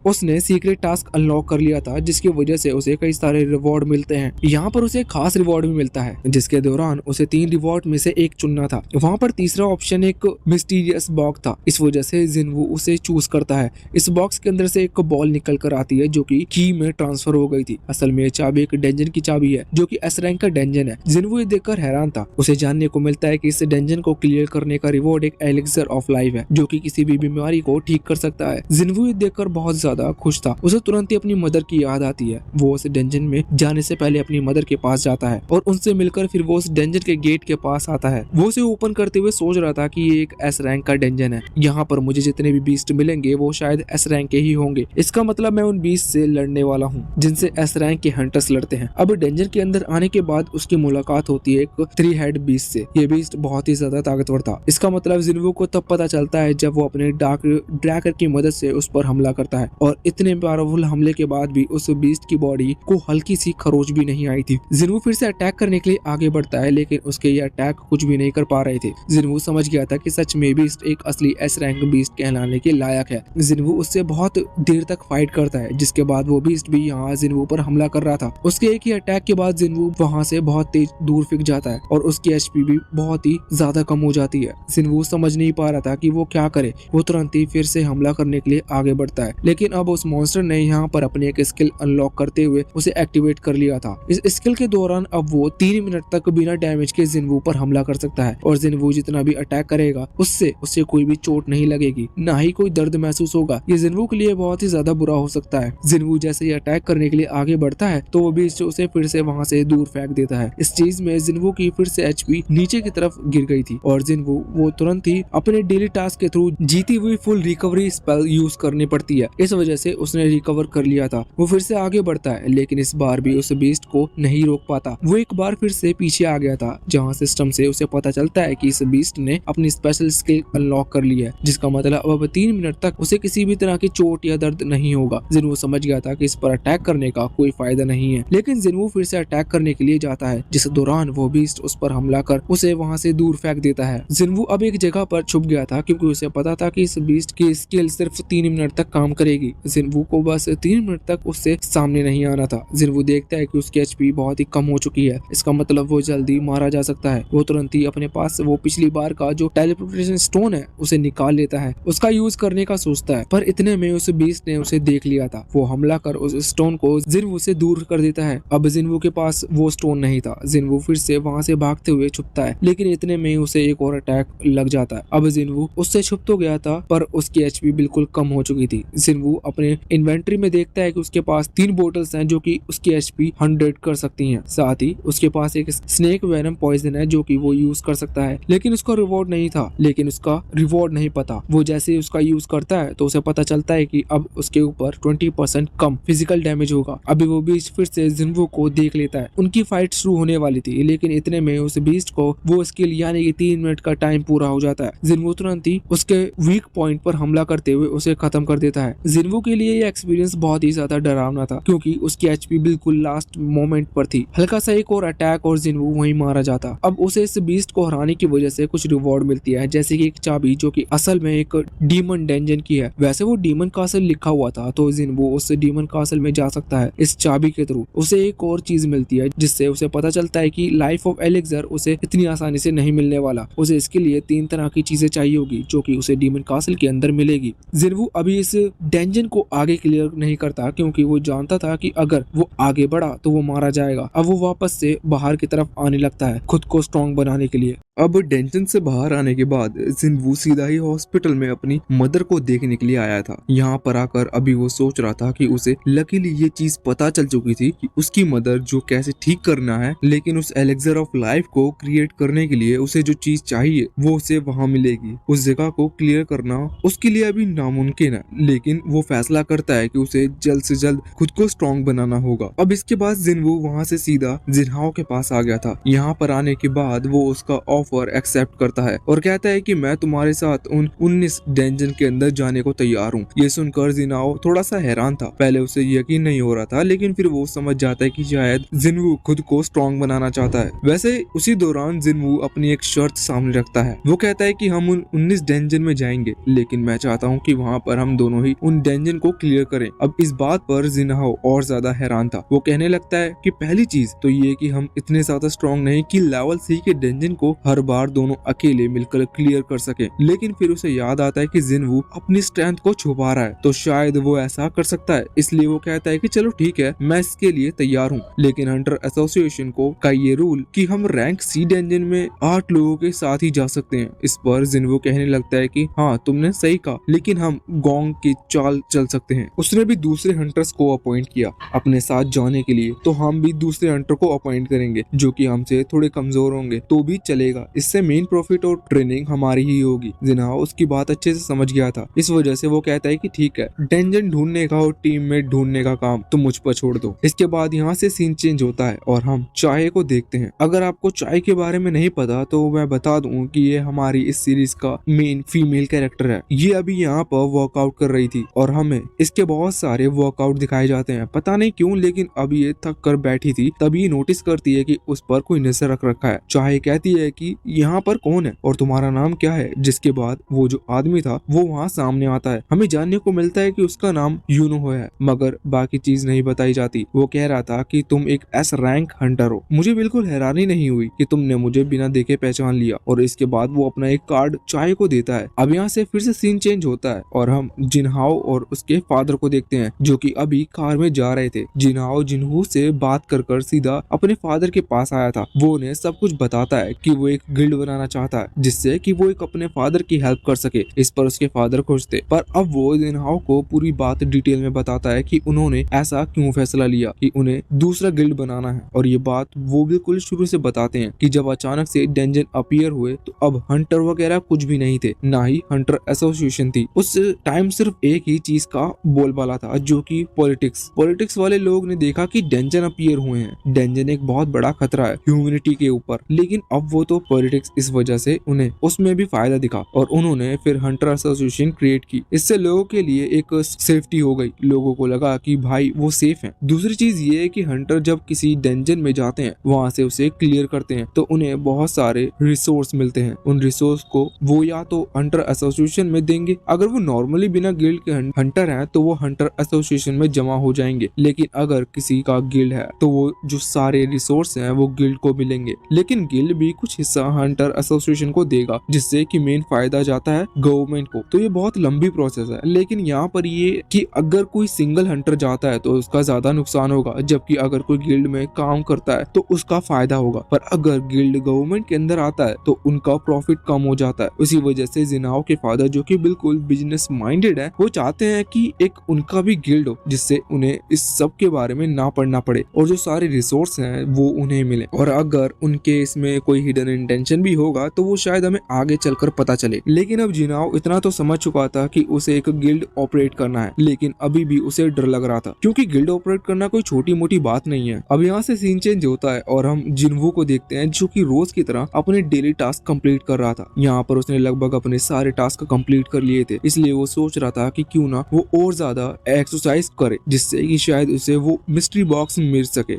उसने सीक्रेट टास्क अनलॉक कर लिया था, जिसकी वजह से उसे कई सारे रिवॉर्ड मिलते हैं। यहाँ पर उसे खास रिवॉर्ड भी मिलता है जिसके दौरान उसे 3 रिवॉर्ड में से एक चुनना था। वहाँ पर तीसरा ऑप्शन एक मिस्टीरियस बॉक्स था, इस वजह से जिनवू उसे चूज करता है। इस बॉक्स के अंदर से एक बॉल निकल कर आती है जो कि की में ट्रांसफर हो गई थी। असल में चाबी एक डेंजन की चाबी है जो कि एस रैंक का डेंजन है। जिनवू ये देखकर हैरान था। उसे जानने को मिलता है कि इस डेंजन को क्लियर करने का रिवॉर्ड एक एलिक्सर ऑफ लाइफ है जो कि किसी भी बीमारी को ठीक कर सकता है। जिनवू ये देखकर बहुत ज्यादा खुश था। उसे तुरंत ही अपनी मदर की याद आती है। वो उस डेंजन में जाने से पहले अपनी मदर के पास जाता है और उनसे मिलकर फिर वो उस डेंजन के गेट के पास आता है। वो उसे ओपन करते हुए सोच रहा था कि ये एक एस रैंक का डेंजन है, यहाँ पर मुझे जितने भी बीस्ट मिलेंगे वो शायद एस रैंक के ही होंगे। इसका मतलब मैं उन बीस्ट से लड़ने वाला हूँ जिनसे एस रैंक के हंटर्स लड़ते हैं। अब डेंजन के अंदर आने के बाद उसकी मुलाकात होती है एक 3 हेड बीस्ट से। ये बीस्ट बहुत ही ज्यादा ताकतवर था। इसका मतलब जिनवू को तब पता चलता है जब वो अपने डार्क ड्रैकर की मदद से उस पर हमला करता है और इतने पावरफुल हमले के बाद भी उस बीस्ट की बॉडी को हल्की सी खरोच भी नहीं आई थी। जिनवू फिर से अटैक करने के लिए आगे बढ़ता है, लेकिन उसके ये अटैक कुछ भी नहीं कर पा रहे थे। जिनवू समझ गया था कि सच में बीस्ट एक असली एस रैंक बीस्ट कहलाने के लायक है। जिनवू उससे बहुत देर तक फाइट करता है, जिसके बाद वो बीस्ट भी यहाँ जिनवू पर हमला कर रहा था। उसके एक ही अटैक के बाद जिनवू वहाँ से बहुत तेज दूर फेंक जाता है और उसकी एचपी भी बहुत ही ज्यादा कम हो जाती है। जिनवू समझ नहीं पा रहा था कि वो क्या करे। वो तुरंत ही फिर से हमला करने के लिए आगे बढ़ता है, लेकिन अब उस मॉन्स्टर ने यहाँ पर अपनी एक स्किल अनलॉक करते हुए उसे एक्टिवेट कर लिया था। इस स्किल के दौरान अब वो 3 मिनट तक बिना डैमेज के जिनवू पर हमला कर सकता है और जिनवू जितना भी अटैक करेगा उससे कोई भी चोट नहीं लगेगी, ना ही कोई दर्द महसूस होगा। ये जिनवू के लिए बहुत ही ज्यादा बुरा हो सकता है। जिनवू जैसे ही अटैक करने के लिए आगे बढ़ता है तो वो भी उसे फिर से वहाँ से दूर फेंक देता है। इस चीज में जिनवू की फिर से एचपी नीचे की तरफ गिर गई थी और जिनवू वो तुरंत ही अपने डेली टास्क के थ्रू जीती हुई फुल रिकवरी स्पेल यूज करनी पड़ती है। इस वजह से उसने रिकवर कर लिया था। वो फिर से आगे बढ़ता है, लेकिन इस बार भी उस बीस्ट को नहीं रोक पाता। वो एक बार फिर से पीछे आ गया था, जहाँ सिस्टम से उसे पता चलता है कि इस बीस्ट ने अपनी स्पेशल स्किल अनलॉक कर ली है, जिसका मतलब अब 3 मिनट तक उसे किसी भी तरह की चोट या दर्द नहीं होगा। जिनवू समझ गया था कि इस पर अटैक करने का कोई फायदा नहीं है, लेकिन जिनवू फिर से अटैक करने के लिए जाता है, जिस दौरान वो बीस्ट उस पर हमला कर उसे वहाँ से दूर फेंक देता है। जिनवू अब एक जगह पर छुप गया था क्योंकि उसे पता था कि इस बीस्ट की स्किल सिर्फ 3 मिनट तक काम करेगी। जिनवू को बस 3 मिनट तक उससे सामने नहीं आना था। जिनवू देखता है कि उसकी एचपी बहुत ही कम हो चुकी है, इसका मतलब वो जल्दी मारा जा सकता है। वो तुरंत ही अपने पास वो पिछली बार का जो टेलीपोर्टेशन स्टोन है उसे निकाल लेता है, उसका यूज करने का सोचता है, पर इतने में उस बीस्ट ने उसे देख लिया था। वो हमला कर उस स्टोन को जिनवू से दूर कर देता है। अब जिनवू के पास वो स्टोन नहीं था। जिनवू फिर से वहाँ से भागते हुए छुपता है, लेकिन इतने में उसे एक और अटैक लग जाता है। अब जिनवू उससे छुप तो गया था, पर उसकी एचपी बिल्कुल कम हो चुकी थी। जिनवू अपने इन्वेंटरी में देखता है कि उसके पास 3 बोतल्स हैं जो कि उसकी एचपी 100 कर सकती हैं। साथ ही उसके पास एक स्नेक वेनम पॉइजन है जो कि वो यूज कर सकता है, लेकिन उसका रिवॉर्ड नहीं था। लेकिन उसका रिवॉर्ड नहीं पता। वो जैसे ही उसका यूज करता है तो उसे पता चलता है कि अब उसके ऊपर 20% कम फिजिकल डैमेज होगा। अभी वो बीस्ट फिर से जिनवू को देख लेता है। उनकी फाइट शुरू होने वाली थी, लेकिन इतने में उस बीस्ट को वो स्किल यानी कि 3 मिनट का टाइम पूरा हो जाता है। जिनवू तुरंत ही उसके वीक पॉइंट पर हमला करते हुए उसे खत्म कर देता है। जिनवू के लिए ये एक्सपीरियंस बहुत ही ज्यादा डरावना था, क्योंकि उसकी एचपी बिल्कुल लास्ट मोमेंट पर थी। हल्का सा एक और अटैक और जिनवू वहीं मारा जाता। अब उसे इस बीस्ट को हराने की वजह से कुछ रिवॉर्ड मिलती है, जैसे कि एक चाबी जो कि असल में एक डीमन डेंजन की है। वैसे वो डीमन कासल लिखा हुआ था, तो जिनवू उस डीमन कासल में जा सकता है इस चाबी के थ्रू। उसे एक और चीज मिलती है जिससे उसे पता चलता है कि लाइफ ऑफ एलेक्सर उसे इतनी आसानी से नहीं मिलने वाला। उसे इसके लिए 3 तरह की चीजें चाहिए होगी जो कि उसे डीमन कासल के अंदर मिलेगी। जिनवू अभी इस डेंजन को आगे क्लियर नहीं करता, क्योंकि वो जानता था कि अगर वो आगे बढ़ा तो वो मारा जाएगा। अब वो वापस से बाहर की तरफ आने लगता है खुद को स्ट्रॉन्ग बनाने के लिए। अब डेंजन से बाहर आने के बाद जिनवू सीधा ही हॉस्पिटल में अपनी मदर को देखने के लिए आया था। यहाँ पर आकर अभी वो सोच रहा था कि उसे लकीली ये चीज पता चल चुकी थी कि उसकी मदर जो कैसे ठीक करना है, लेकिन उस एलेक्सर ऑफ लाइफ को क्रिएट करने के लिए उसे जो चीज चाहिए वो उसे वहाँ मिलेगी। उस जगह को क्लियर करना उसके लिए अभी नामुमकिन है, लेकिन वो फैसला करता है कि उसे जल्द से जल्द खुद को स्ट्रॉन्ग बनाना होगा। अब इसके बाद जिनवू वहाँ से सीधा जिनहाओ के पास आ गया था। यहाँ पर आने के बाद वो उसका ऑफर एक्सेप्ट करता है और कहता है कि मैं तुम्हारे साथ उन 19 डेंजन के अंदर जाने को तैयार हूँ। ये सुनकर जिनहाओ थोड़ा सा हैरान था। पहले उसे यकीन नहीं हो रहा था, लेकिन फिर वो समझ जाता है कि शायद जिनवू खुद को स्ट्रॉन्ग बनाना चाहता है। वैसे उसी दौरान जिनवू अपनी एक शर्त सामने रखता है। वो कहता है कि हम उन 19 डेंजन में जाएंगे, लेकिन मैं चाहता हूँ कि वहाँ पर हम दोनों ही उन डेंजन को क्लियर करें। अब इस बात पर जिनहाओ और ज्यादा हैरान था। वो कहने लगता है कि पहली चीज तो ये कि हम इतने ज्यादा स्ट्रॉन्ग नहीं कि लेवल 3 के डेंजन को हर बार दोनों अकेले मिलकर क्लियर कर सके। लेकिन फिर उसे याद आता है कि जिनवू अपनी स्ट्रेंथ को छुपा रहा है, तो शायद वो ऐसा कर सकता है। इसलिए वो कहता है कि चलो ठीक है, मैं इसके लिए तैयार हूँ। लेकिन हंटर एसोसिएशन को का ये रूल कि हम रैंक सी डेंजन में 8 लोगों के साथ ही जा सकते हैं। इस पर जिनवू कहने लगता है कि हाँ तुमने सही कहा, लेकिन हम गोंग की चाल चल सकते हैं। उसने भी दूसरे हंटर्स को अपॉइंट किया अपने साथ जाने के लिए, तो हम भी दूसरे हंटर को अपॉइंट करेंगे जो कि हमसे थोड़े कमजोर होंगे तो भी चलेगा। इससे मेन प्रॉफिट और ट्रेनिंग हमारी ही होगी। जिनहाओ उसकी बात अच्छे से समझ गया था। इस वजह से वो कहता है कि ठीक है, डेंजन ढूंढने का और टीम में ढूंढने का काम तुम मुझ पर छोड़ दो। इसके बाद यहाँ से सीन चेंज होता है और हम चाय को देखते हैं। अगर आपको चाय के बारे में नहीं पता तो मैं बता दूं कि ये हमारी इस सीरीज का मेन फीमेल कैरेक्टर है। ये अभी यहाँ पर वर्कआउट कर रही थी और हमें इसके बहुत सारे वर्कआउट दिखाए जाते हैं। पता नहीं क्यों, लेकिन अभी ये थक कर बैठी थी, तभी नोटिस करती है कि उस पर कोई नजर रख रखा है। चाहे कहती है कि यहाँ पर कौन है और तुम्हारा नाम क्या है, जिसके बाद वो जो आदमी था वो वहाँ सामने आता है। हमें जानने को मिलता है कि उसका नाम यूनो है, मगर बाकी चीज नहीं बताई जाती। वो कह रहा था कि तुम एक एस रैंक हंटर हो। मुझे बिल्कुल हैरानी नहीं हुई कि तुमने मुझे बिना देखे पहचान लिया। और इसके बाद वो अपना एक कार्ड चाय को देता है। अब यहाँ से फिर से सीन चेंज होता है और हम जिनहाओ और उसके फादर को देखते हैं जो कि अभी कार में जा रहे थे। जिनहाओ जिनहू से बात कर सीधा अपने फादर के पास आया था। वो उन्हें सब कुछ बताता है कि वो एक गिल्ड बनाना चाहता है जिससे कि वो एक अपने फादर की हेल्प कर सके। इस पर उसके फादर खुश थे, पर अब वो जिनहाओ को पूरी बात डिटेल में बताता है कि उन्होंने ऐसा क्यों फैसला लिया कि उन्हें दूसरा गिल्ड बनाना है। और ये बात वो बिल्कुल शुरू से बताते हैं कि जब अचानक से डेंजन अपीयर हुए तो अब हंटर वगैरह कुछ भी नहीं थे, ना ही हंटर एसोसिएशन थी। उस टाइम सिर्फ एक ही चीज का बोलबाला था जो कि पॉलिटिक्स वाले लोग ने देखा कि डेंजन अपीयर हुए हैं। डेंजन एक बहुत बड़ा खतरा है ह्यूमैनिटी के ऊपर, लेकिन अब वो तो पॉलिटिक्स इस वजह से उन्हें उसमें भी फायदा दिखा और उन्होंने फिर हंटर एसोसिएशन क्रिएट की। इससे लोगों के लिए एक सेफ्टी हो गई। लोगों को लगा कि भाई वो सेफ हैं। दूसरी चीज ये है कि हंटर जब किसी डेंजन में जाते हैं, वहां से उसे क्लियर करते हैं, तो उन्हें बहुत सारे रिसोर्स मिलते हैं। उन रिसोर्स को वो या तो हंटर एसोसिएशन में देंगे, अगर वो नॉर्मली बिना गिल्ड के हंटर हैं तो वो हंटर एसोसिएशन में जमा हो जाएंगे, लेकिन अगर किसी का गिल्ड है तो वो जो सारे रिसोर्स हैं वो गिल्ड को मिलेंगे। लेकिन गिल्ड भी कुछ हिस्सा हंटर एसोसिएशन को देगा, जिससे कि मेन फायदा जाता है गवर्नमेंट को। तो ये बहुत लंबी प्रोसेस है, लेकिन यहाँ पर ये कि अगर कोई सिंगल हंटर जाता है तो उसका ज्यादा नुकसान होगा, जबकि अगर कोई गिल्ड में काम करता है तो उसका फायदा होगा। पर अगर गिल्ड गवर्नमेंट के अंदर आता है तो उनका प्रॉफिट कम हो जाता है। उसी वजह से जिनाओ के फादर, जो कि बिल्कुल बिजनेस माइंडेड है, वो चाहते हैं कि एक उनका भी गिल्ड हो, जिससे उन्हें इस सब के बारे में ना पढ़ना पड़े और जो सारे रिसोर्स हैं वो उन्हें मिले। और अगर उनके इसमें कोई हिडन इंटेंशन भी होगा तो वो शायद हमें आगे चलकर पता चले। लेकिन अब जिनाओ इतना तो समझ चुका था कि उसे एक गिल्ड ऑपरेट करना है, लेकिन अभी भी उसे डर लग रहा था, क्योंकि गिल्ड ऑपरेट करना कोई छोटी मोटी बात नहीं है। अब यहाँ से सीन चेंज होता है और हम जिन्वू को देखते हैं, जो कि रोज की तरह अपने डेली टास्क कंप्लीट कर रहा था। यहाँ पर उसने लगभग अपने सारे टास्क कंप्लीट कर लिए थे, इसलिए वो सोच रहा था कि क्यों ना वो और ज्यादा एक्सरसाइज करे, जिससे कि शायद उसे वो मिस्ट्री बॉक्स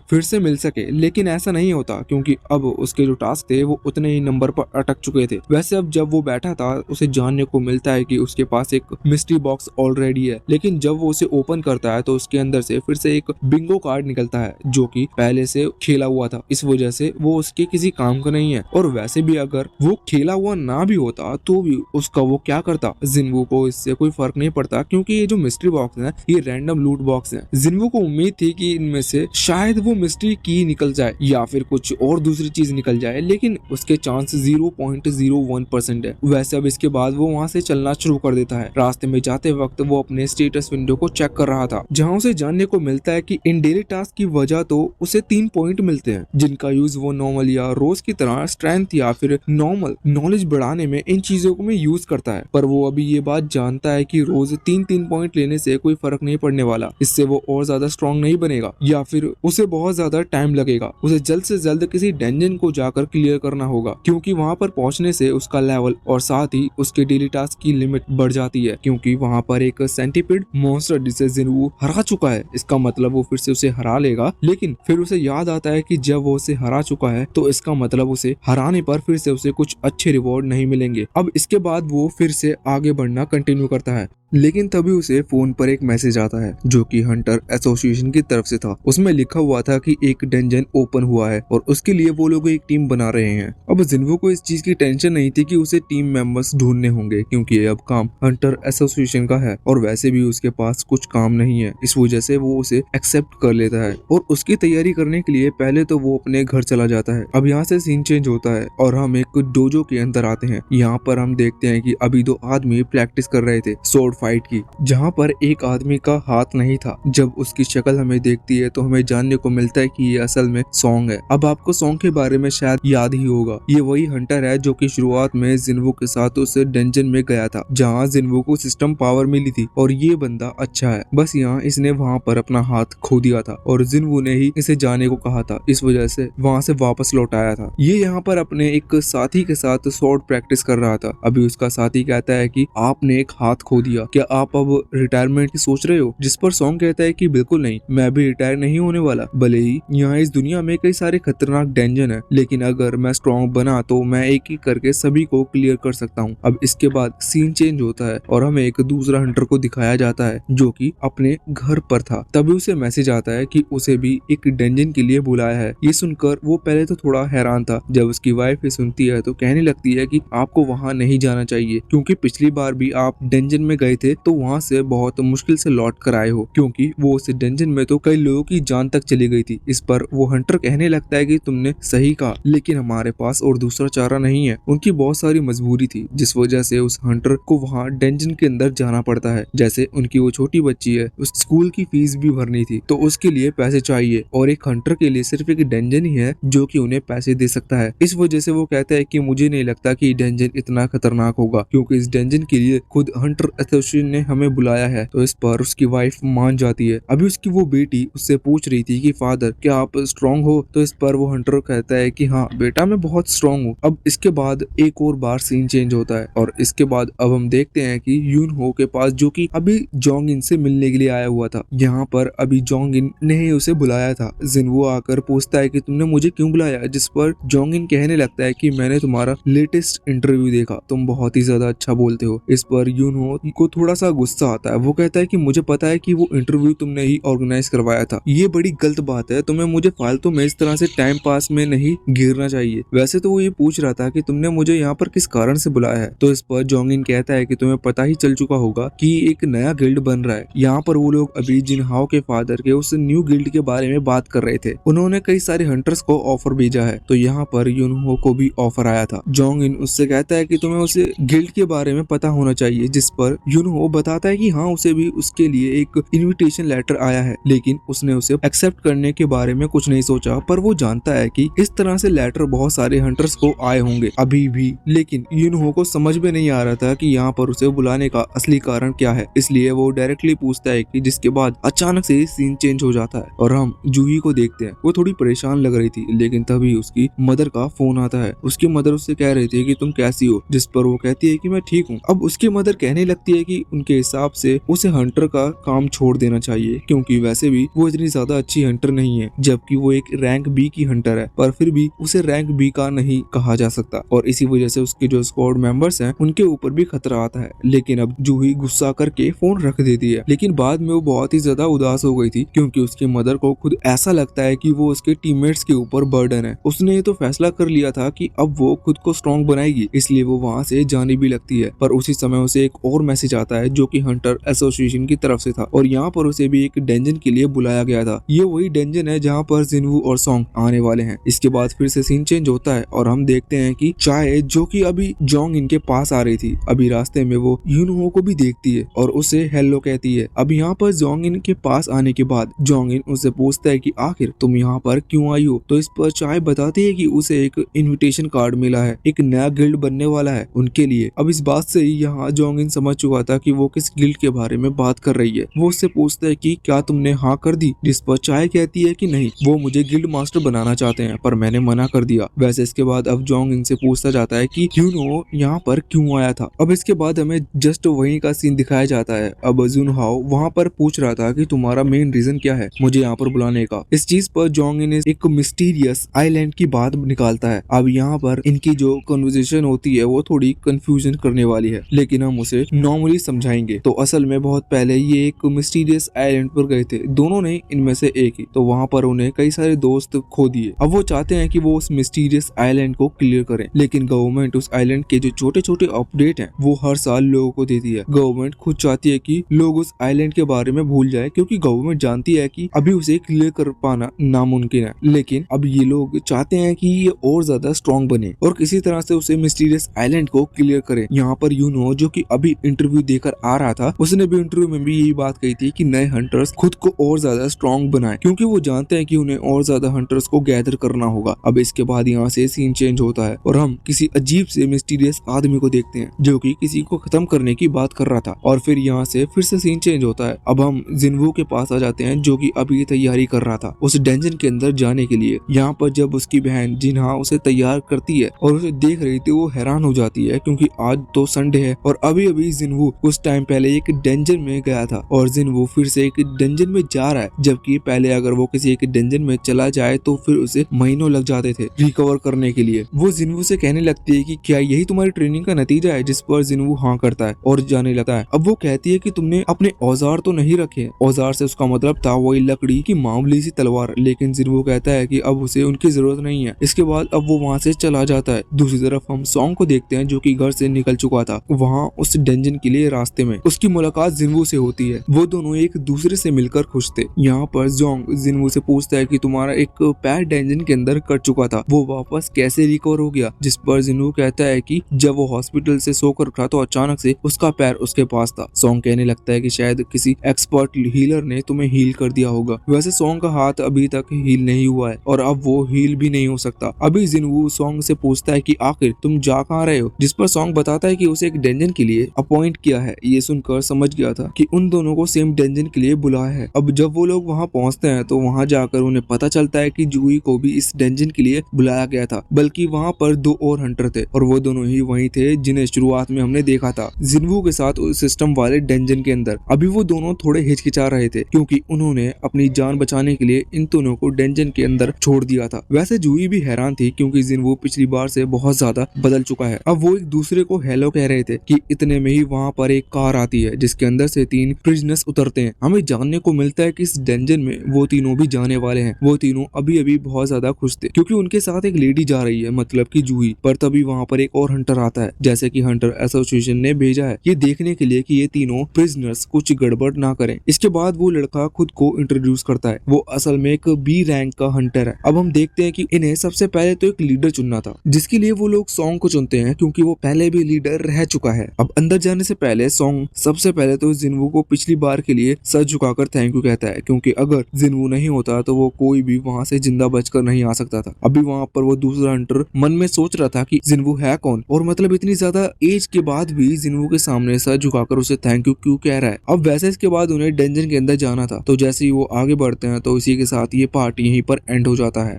फिर से मिल सके। लेकिन ऐसा नहीं होता, क्योंकि अब उसके जो टास्क थे वो उतने ही नंबर पर अटक चुके थे। वैसे अब जब वो बैठा था उसे जानने को मिलता है कि उसके पास एक मिस्ट्री बॉक्स ऑलरेडी है, लेकिन जब वो उसे ओपन करता है तो उसके अंदर से फिर से एक बिंगो कार्ड निकलता है, जो कि पहले से खेला हुआ था। इस वजह से वो उसके किसी काम का नहीं है। और वैसे भी अगर वो खेला हुआ ना भी होता तो भी उसका वो क्या करता, जिन्वू को इससे कोई फर्क नहीं पड़ता, क्योंकि ये जो मिस्ट्री बॉक्स है ये रैंडम लूट बॉक्स है। जिन्वू को उम्मीद थी कि इनमें से शायद वो मिस्ट्री की निकल जाए या फिर कुछ और दूसरी चीज निकल जाए, लेकिन उसके चांस 0.01% है। वैसे अब इसके बाद वो वहाँ से चलना शुरू कर देता है। रास्ते में जाते वक्त वो अपने स्टेटस विंडो को चेक कर रहा था, जहाँ उसे जानने को मिलता है कि इन डेली टास्क की वजह तो उसे 3 पॉइंट मिलते हैं, जिनका यूज वो नॉर्मल या रोज की तरह स्ट्रेंथ या फिर नॉर्मल नॉलेज बढ़ाने में इन चीजों को में यूज करता है। पर वो अभी ये बात जानता है कि रोज 3-3 पॉइंट लेने से कोई फर्क नहीं पड़ने वाला, इससे वो और ज्यादा स्ट्रॉन्ग नहीं बनेगा या फिर उसे बहुत ज्यादा टाइम लगेगा। उसे जल्द से जल्द किसी डंजन को जाकर क्लियर करना होगा, क्योंकि वहाँ पर पहुँचने से उसका लेवल और साथ ही उसके डेली टास्क की लिमिट बढ़ जाती है, क्योंकि वहाँ पर एक सेंटीपीड मॉन्स्टर जिसे जिन्वू हरा चुका है। इसका मतलब वो फिर से उसे हरा लेगा, लेकिन फिर उसे याद आता है कि जब वो उसे हरा चुका है तो इसका मतलब उसे हराने पर फिर से उसे कुछ अच्छे रिवॉर्ड नहीं मिलेंगे। अब इसके बाद वो फिर से आगे बढ़ना कंटिन्यू करता है, लेकिन तभी उसे फोन पर एक मैसेज आता है, जो कि हंटर एसोसिएशन की तरफ से था। उसमें लिखा हुआ था कि एक डंजन ओपन हुआ है और उसके लिए वो लोग एक टीम बना रहे हैं। अब जिन्वू को इस चीज की टेंशन नहीं थी कि उसे टीम मेंबर्स ढूंढने होंगे, क्योंकि ये अब काम हंटर एसोसिएशन का है और वैसे भी उसके पास कुछ काम नहीं है। इस वजह से वो उसे एक्सेप्ट कर लेता है और उसकी तैयारी करने के लिए पहले तो वो अपने घर चला जाता है। अब यहाँ से सीन चेंज होता है और हम एक डोजो के अंदर आते हैं। यहाँ पर हम देखते हैं कि अभी 2 आदमी प्रैक्टिस कर रहे थे स्वॉर्ड फाइट की, जहाँ पर एक आदमी का हाथ नहीं था। जब उसकी शक्ल हमें देखती है तो हमें जानने को मिलता है कि ये असल में सॉन्ग है। अब आपको सॉन्ग के बारे में शायद याद ही होगा, ये वही हंटर है जो कि शुरुआत में जिन्वू के साथ उस डंजन में गया था, जहाँ जिन्वू को सिस्टम पावर मिली थी। और ये बंदा अच्छा है, बस यहाँ इसने वहाँ पर अपना हाथ खो दिया था और जिन्वू ने ही इसे जाने को कहा था, इस वजह से वहाँ से वापस लौटाया था। ये यहाँ पर अपने एक साथी के साथ स्वॉर्ड प्रैक्टिस कर रहा था। अभी उसका साथी कहता है कि आपने एक हाथ खो दिया, क्या आप अब रिटायरमेंट की सोच रहे हो? जिस पर सॉन्ग कहता है कि बिल्कुल नहीं, मैं भी रिटायर नहीं होने वाला। भले ही यहाँ इस दुनिया में कई सारे खतरनाक डेंजन है, लेकिन अगर मैं स्ट्रॉन्ग बना तो मैं एक एक करके सभी को क्लियर कर सकता हूँ। अब इसके बाद सीन चेंज होता है और हमें एक दूसरा हंटर को दिखाया जाता है, जो कि अपने घर पर था। तभी उसे मैसेज आता है कि उसे भी एक डेंजन के लिए बुलाया है। ये सुनकर वो पहले तो थोड़ा हैरान था। जब उसकी वाइफ ये सुनती है तो कहने लगती है कि आपको वहाँ नहीं जाना चाहिए, क्योंकि पिछली बार भी आप डेंजन में गए थे तो वहाँ से बहुत मुश्किल से लौट कर आए हो, क्योंकि वो उस डंजन में तो कई लोगों की जान तक चली गई थी। इस पर वो हंटर कहने लगता है कि तुमने सही कहा, लेकिन हमारे पास और दूसरा चारा नहीं है। उनकी बहुत सारी मजबूरी थी, जिस वजह से उस हंटर को वहाँ डंजन के अंदर जाना पड़ता है। जैसे उनकी वो छोटी बच्ची है, उस स्कूल की फीस भी भरनी थी, तो उसके लिए पैसे चाहिए और एक हंटर के लिए सिर्फ एक डंजन ही है जो कि उन्हें पैसे दे सकता है। इस वजह से वो कहता है कि मुझे नहीं लगता कि डंजन इतना खतरनाक होगा, क्योंकि इस डंजन के लिए खुद हंटर एसोसिएशन ने हमें बुलाया है। तो इस पर उसकी वाइफ मान जाती है। अभी उसकी वो बेटी उससे पूछ रही थी कि फादर क्या आप स्ट्रॉन्ग हो? तो इस पर वो हंटर कहता है कि हाँ बेटा, मैं बहुत स्ट्रॉन्ग हूँ। अब इसके बाद एक और बार सीन चेंज होता है और इसके बाद अब हम देखते हैं कि यून हो के पास, जो कि अभी जोंग इन से मिलने के लिए आया हुआ था, यहाँ पर अभी जोंग इन ने ही उसे बुलाया था। जिन्वू आकर पूछता है कि तुमने मुझे क्यों बुलाया, जिस पर जोंग इन कहने लगता है कि मैंने तुम्हारा लेटेस्ट इंटरव्यू देखा, तुम बहुत ही ज्यादा अच्छा बोलते हो। इस पर यून हो को थोड़ा सा गुस्सा आता है। वो कहता है कि मुझे पता है कि वो इंटरव्यू तुमने ही ऑर्गेनाइज करवाया था, ये बड़ी गलत बात है, तुम्हें मुझे फालतू में इस तरह से टाइम पास में नहीं घेरना चाहिए। वैसे तो वो ये पूछ रहा था कि तुमने मुझे यहाँ पर किस कारण से बुलाया है। तो इस पर जोंगिन कहता है कि तुम्हें पता ही चल चुका होगा कि एक नया गिल्ड बन रहा है। यहाँ पर वो लोग अभी जिनहाओ के फादर के उस न्यू गिल्ड के बारे में बात कर रहे थे। उन्होंने कई सारे हंटर्स को ऑफर भेजा है, तो यहाँ पर यूनहो को भी ऑफर आया था। जोंगिन उससे कहता है कि तुम्हें उसे गिल्ड के बारे में पता होना चाहिए, जिस पर यूनहो बताता है कि हाँ, उसे भी उसके लिए एक इनविटेशन लेटर आया है, लेकिन उसने उसे एक्सेप्ट करने के बारे में कुछ नहीं सोचा। पर वो जानता है कि इस तरह से लेटर बहुत सारे हंटर्स को आए होंगे अभी भी, लेकिन यूनहो को समझ में नहीं आ रहा था कि यहाँ पर उसे बुलाने का असली कारण क्या है। इसलिए वो डायरेक्टली पूछता है कि जिसके बाद अचानक से सीन चेंज हो जाता है और हम जूही को देखते हैं। वो थोड़ी परेशान लग रही थी, लेकिन तभी उसकी मदर का फोन आता है। उसकी मदर उससे कह रही थी कि तुम कैसी हो, जिस पर वो कहती है कि मैं ठीक हूँ। अब उसकी मदर कहने लगती है कि उनके हिसाब से उसे हंटर का काम छोड़ देना चाहिए, क्योंकि वैसे भी वो इतनी ज्यादा अच्छी हंटर नहीं है, जबकि वो एक रैंक बी की हंटर है, पर फिर भी उसे रैंक बी का नहीं कहा जा सकता और इसी वजह से उसके जो स्क्वाड मेंबर्स हैं उनके ऊपर भी खतरा आता है। लेकिन अब जूही गुस्सा करके फोन रख देती है, लेकिन बाद में वो बहुत ही ज्यादा उदास हो गई थी, क्योंकि उसकी मदर को खुद ऐसा लगता है कि वो उसके टीममेट्स के ऊपर बर्डन है। उसने ये तो फैसला कर लिया था कि अब वो खुद को स्ट्रॉन्ग बनाएगी, इसलिए वो वहाँ से जाने भी लगती है। पर उसी समय उसे एक और मैसेज आता है जो कि हंटर एसोसिएशन की तरफ से था और यहाँ पर उसे भी एक डेंजन के लिए बुलाया गया था। ये वही डेंजन है जहाँ पर जिनवू और सॉन्ग आने वाले हैं। इसके बाद फिर से सीन चेंज होता है और हम देखते हैं कि चाय जो कि अभी जोंग इनके पास आ रही थी, अभी रास्ते में वो यूनहो को भी देखती है और उसे हेलो कहती है। अब यहाँ पर जोंग इन के पास आने के बाद जोंग इन उससे पूछता है कि आखिर तुम यहाँ पर क्यों आई हो। तो इस पर चाय बताती है कि उसे एक इनविटेशन कार्ड मिला है, एक नया गिल्ड बनने वाला है उनके लिए। अब इस बात से ही यहाँ जोंग इन समझ चुका था कि वो किस गिल्ड के बारे में बात कर रही है। वो उससे पूछता है कि क्या तुमने हाँ कर दी, जिस पर चाय कहती है कि नहीं, वो मुझे गिल्ड मास्टर बनाना चाहते हैं पर मैंने मना कर दिया। वैसे इसके बाद अब जोंग इनसे पूछता जाता है कि यूनो यहाँ पर क्यों आया था। अब इसके बाद हमें जस्ट वहीं का सीन दिखाया जाता है। अब जुनहाओ वहाँ पर पूछ रहा था कि तुम्हारा मेन रीजन क्या है मुझे यहाँ पर बुलाने का। इस चीज पर जोंग इन एक मिस्टीरियस आइलैंड की बात निकालता है। अब यहाँ पर इनकी जो कन्वर्सेशन होती है वो थोड़ी कंफ्यूजन करने वाली है, लेकिन हम उसे नॉर्मली समझाएंगे। तो असल में बहुत पहले ये एक मिस्टीरियस आइलैंड पर गए थे, दोनों ने इनमें से एक ही। तो वहाँ पर उन्हें कई सारे दोस्त खो दिए। अब वो चाहते हैं कि वो उस मिस्टीरियस आइलैंड को क्लियर करें, लेकिन गवर्नमेंट उस आइलैंड के जो छोटे छोटे अपडेट हैं वो हर साल लोगों को देती है। गवर्नमेंट खुद चाहती है कि लोग उस आइलैंड के बारे में भूल जाए, क्योंकि गवर्नमेंट जानती है कि अभी उसे क्लियर कर पाना नामुमकिन है। लेकिन अब ये लोग चाहते हैं कि ये और ज्यादा स्ट्रॉन्ग बने और किसी तरह से उसे मिस्टीरियस आइलैंड को क्लियर करे। यहाँ पर यूनो जो कि अभी इंटरव्यू देकर आ रहा था, उसने भी इंटरव्यू में भी यही बात कही थी कि नए हंटर्स खुद को और ज्यादा स्ट्रॉन्ग बनाए, क्योंकि वो जानते हैं कि उन्हें और ज्यादा हंटर्स को गैदर करना होगा। अब इसके बाद यहाँ से सीन चेंज होता है और हम किसी अजीब से मिस्टीरियस आदमी को देखते हैं जो कि किसी को खत्म करने की बात कर रहा था। और फिर यहाँ से फिर से सीन चेंज होता है। अब हम जिनवू के पास आ जाते हैं जो कि अभी तैयारी कर रहा था उस डेंजन के अंदर जाने के लिए। यहाँ पर जब उसकी बहन जिन्हा उसे तैयार करती है और उसे देख रही थी, वो हैरान हो जाती है, क्योंकि आज तो संडे है और अभी अभी जिनवू कुछ टाइम पहले एक डेंजन में गया था और जिनवू फिर से एक डेंजन में जा रहा है, जबकि पहले अगर वो किसी एक डेंजन में चला जाए तो फिर उसे महीनों लग जाते थे रिकवर करने के लिए। वो जिनवू से कहने लगती है कि क्या यही तुम्हारी ट्रेनिंग का नतीजा है, जिस पर जिनवू हाँ करता है और जाने लगता है। अब वो कहती है कि तुमने अपने औजार तो नहीं रखे। औजार से उसका मतलब था वही लकड़ी की मामूली सी तलवार, लेकिन जिनवू कहता है कि अब उसे उनकी जरूरत नहीं है। इसके बाद अब वो वहाँ से चला जाता है। दूसरी तरफ हम सॉन्ग को देखते हैं जो कि घर से निकल चुका था। वहाँ उस डेंजन के लिए रास्ते में उसकी मुलाकात जिनवू से होती है। वो दोनों एक दूसरे से मिलकर खुश थे। यहाँ पर जोंग जिनवू से पूछता है कि तुम्हारा एक पैर डेंजन के अंदर कट चुका था, वो वापस कैसे रिकवर हो गया, जिस पर जिनवू कहता है कि जब वो हॉस्पिटल से सोकर उठा तो अचानक से उसका पैर उसके पास था। सॉन्ग कहने लगता है कि शायद किसी एक्सपर्ट हीलर ने तुम्हें हील कर दिया होगा। वैसे सॉन्ग का हाथ अभी तक हील नहीं हुआ है और अब वो हील भी नहीं हो सकता। अभी जिनवू सॉन्ग से पूछता है कि आखिर तुम जा कहाँ रहे हो, जिस पर सॉन्ग बताता है कि उसे एक डेंजन के लिए अपॉइंट किया है। ये सुनकर समझ गया था कि उन दोनों को सेम डेंजन के लिए बुलाया है। अब जब वो लोग वहाँ पहुँचते हैं तो वहाँ जाकर उन्हें पता चलता है कि जूही को भी इस डेंजन के लिए बुलाया गया था, बल्कि वहाँ पर दो और हंटर थे और वो दोनों ही वही थे जिन्हें शुरुआत में हमने देखा था जिनवू के साथ उस सिस्टम वाले डेंजन के अंदर। अभी वो दोनों थोड़े हिचकिचा रहे थे क्योंकि उन्होंने अपनी जान बचाने के लिए इन दोनों को डेंजन के अंदर छोड़ दिया था। वैसे जूही भी हैरान थी क्योंकि जिनवू पिछली बार से बहुत ज्यादा बदल चुका है। अब वो एक दूसरे को हेलो कह रहे थे कि इतने में ही वहाँ पर पर एक कार आती है जिसके अंदर से 3 प्रिजनर्स उतरते हैं। हमें जानने को मिलता है कि इस डंजन में वो तीनों भी जाने वाले हैं। वो तीनों अभी अभी बहुत ज्यादा खुश थे क्योंकि उनके साथ एक लेडी जा रही है, मतलब कि जूही। पर तभी वहाँ पर एक और हंटर आता है, जैसे कि हंटर एसोसिएशन ने भेजा है ये देखने के लिए कि ये तीनों प्रिजनर्स कुछ गड़बड़ ना करें। इसके बाद वो लड़का खुद को इंट्रोड्यूस करता है। वो असल में एक बी रैंक का हंटर है। अब हम देखते हैं कि इन्हें सबसे पहले तो एक लीडर चुनना था, जिसके लिए वो लोग सॉन्ग को चुनते हैं क्योंकि वो पहले भी लीडर रह चुका है। अब अंदर जाने से पहले सॉन्ग सबसे पहले तो जिनवू को पिछली बार के लिए सर झुकाकर थैंक यू कहता है, क्योंकि अगर जिनवू नहीं होता तो वो कोई भी वहाँ से जिंदा बचकर नहीं आ सकता था। अभी वहाँ पर वो दूसरा हंटर मन में सोच रहा था कि जिनवू है कौन, और मतलब इतनी ज्यादा एज के बाद भी जिनवू के सामने सर झुकाकर उसे थैंक यू क्यों कह रहा है। अब वैसे इसके बाद उन्हें डंजन के अंदर जाना था, तो जैसे ही वो आगे बढ़ते हैं तो इसी के साथ ये पार्ट यहीं पर एंड हो जाता है।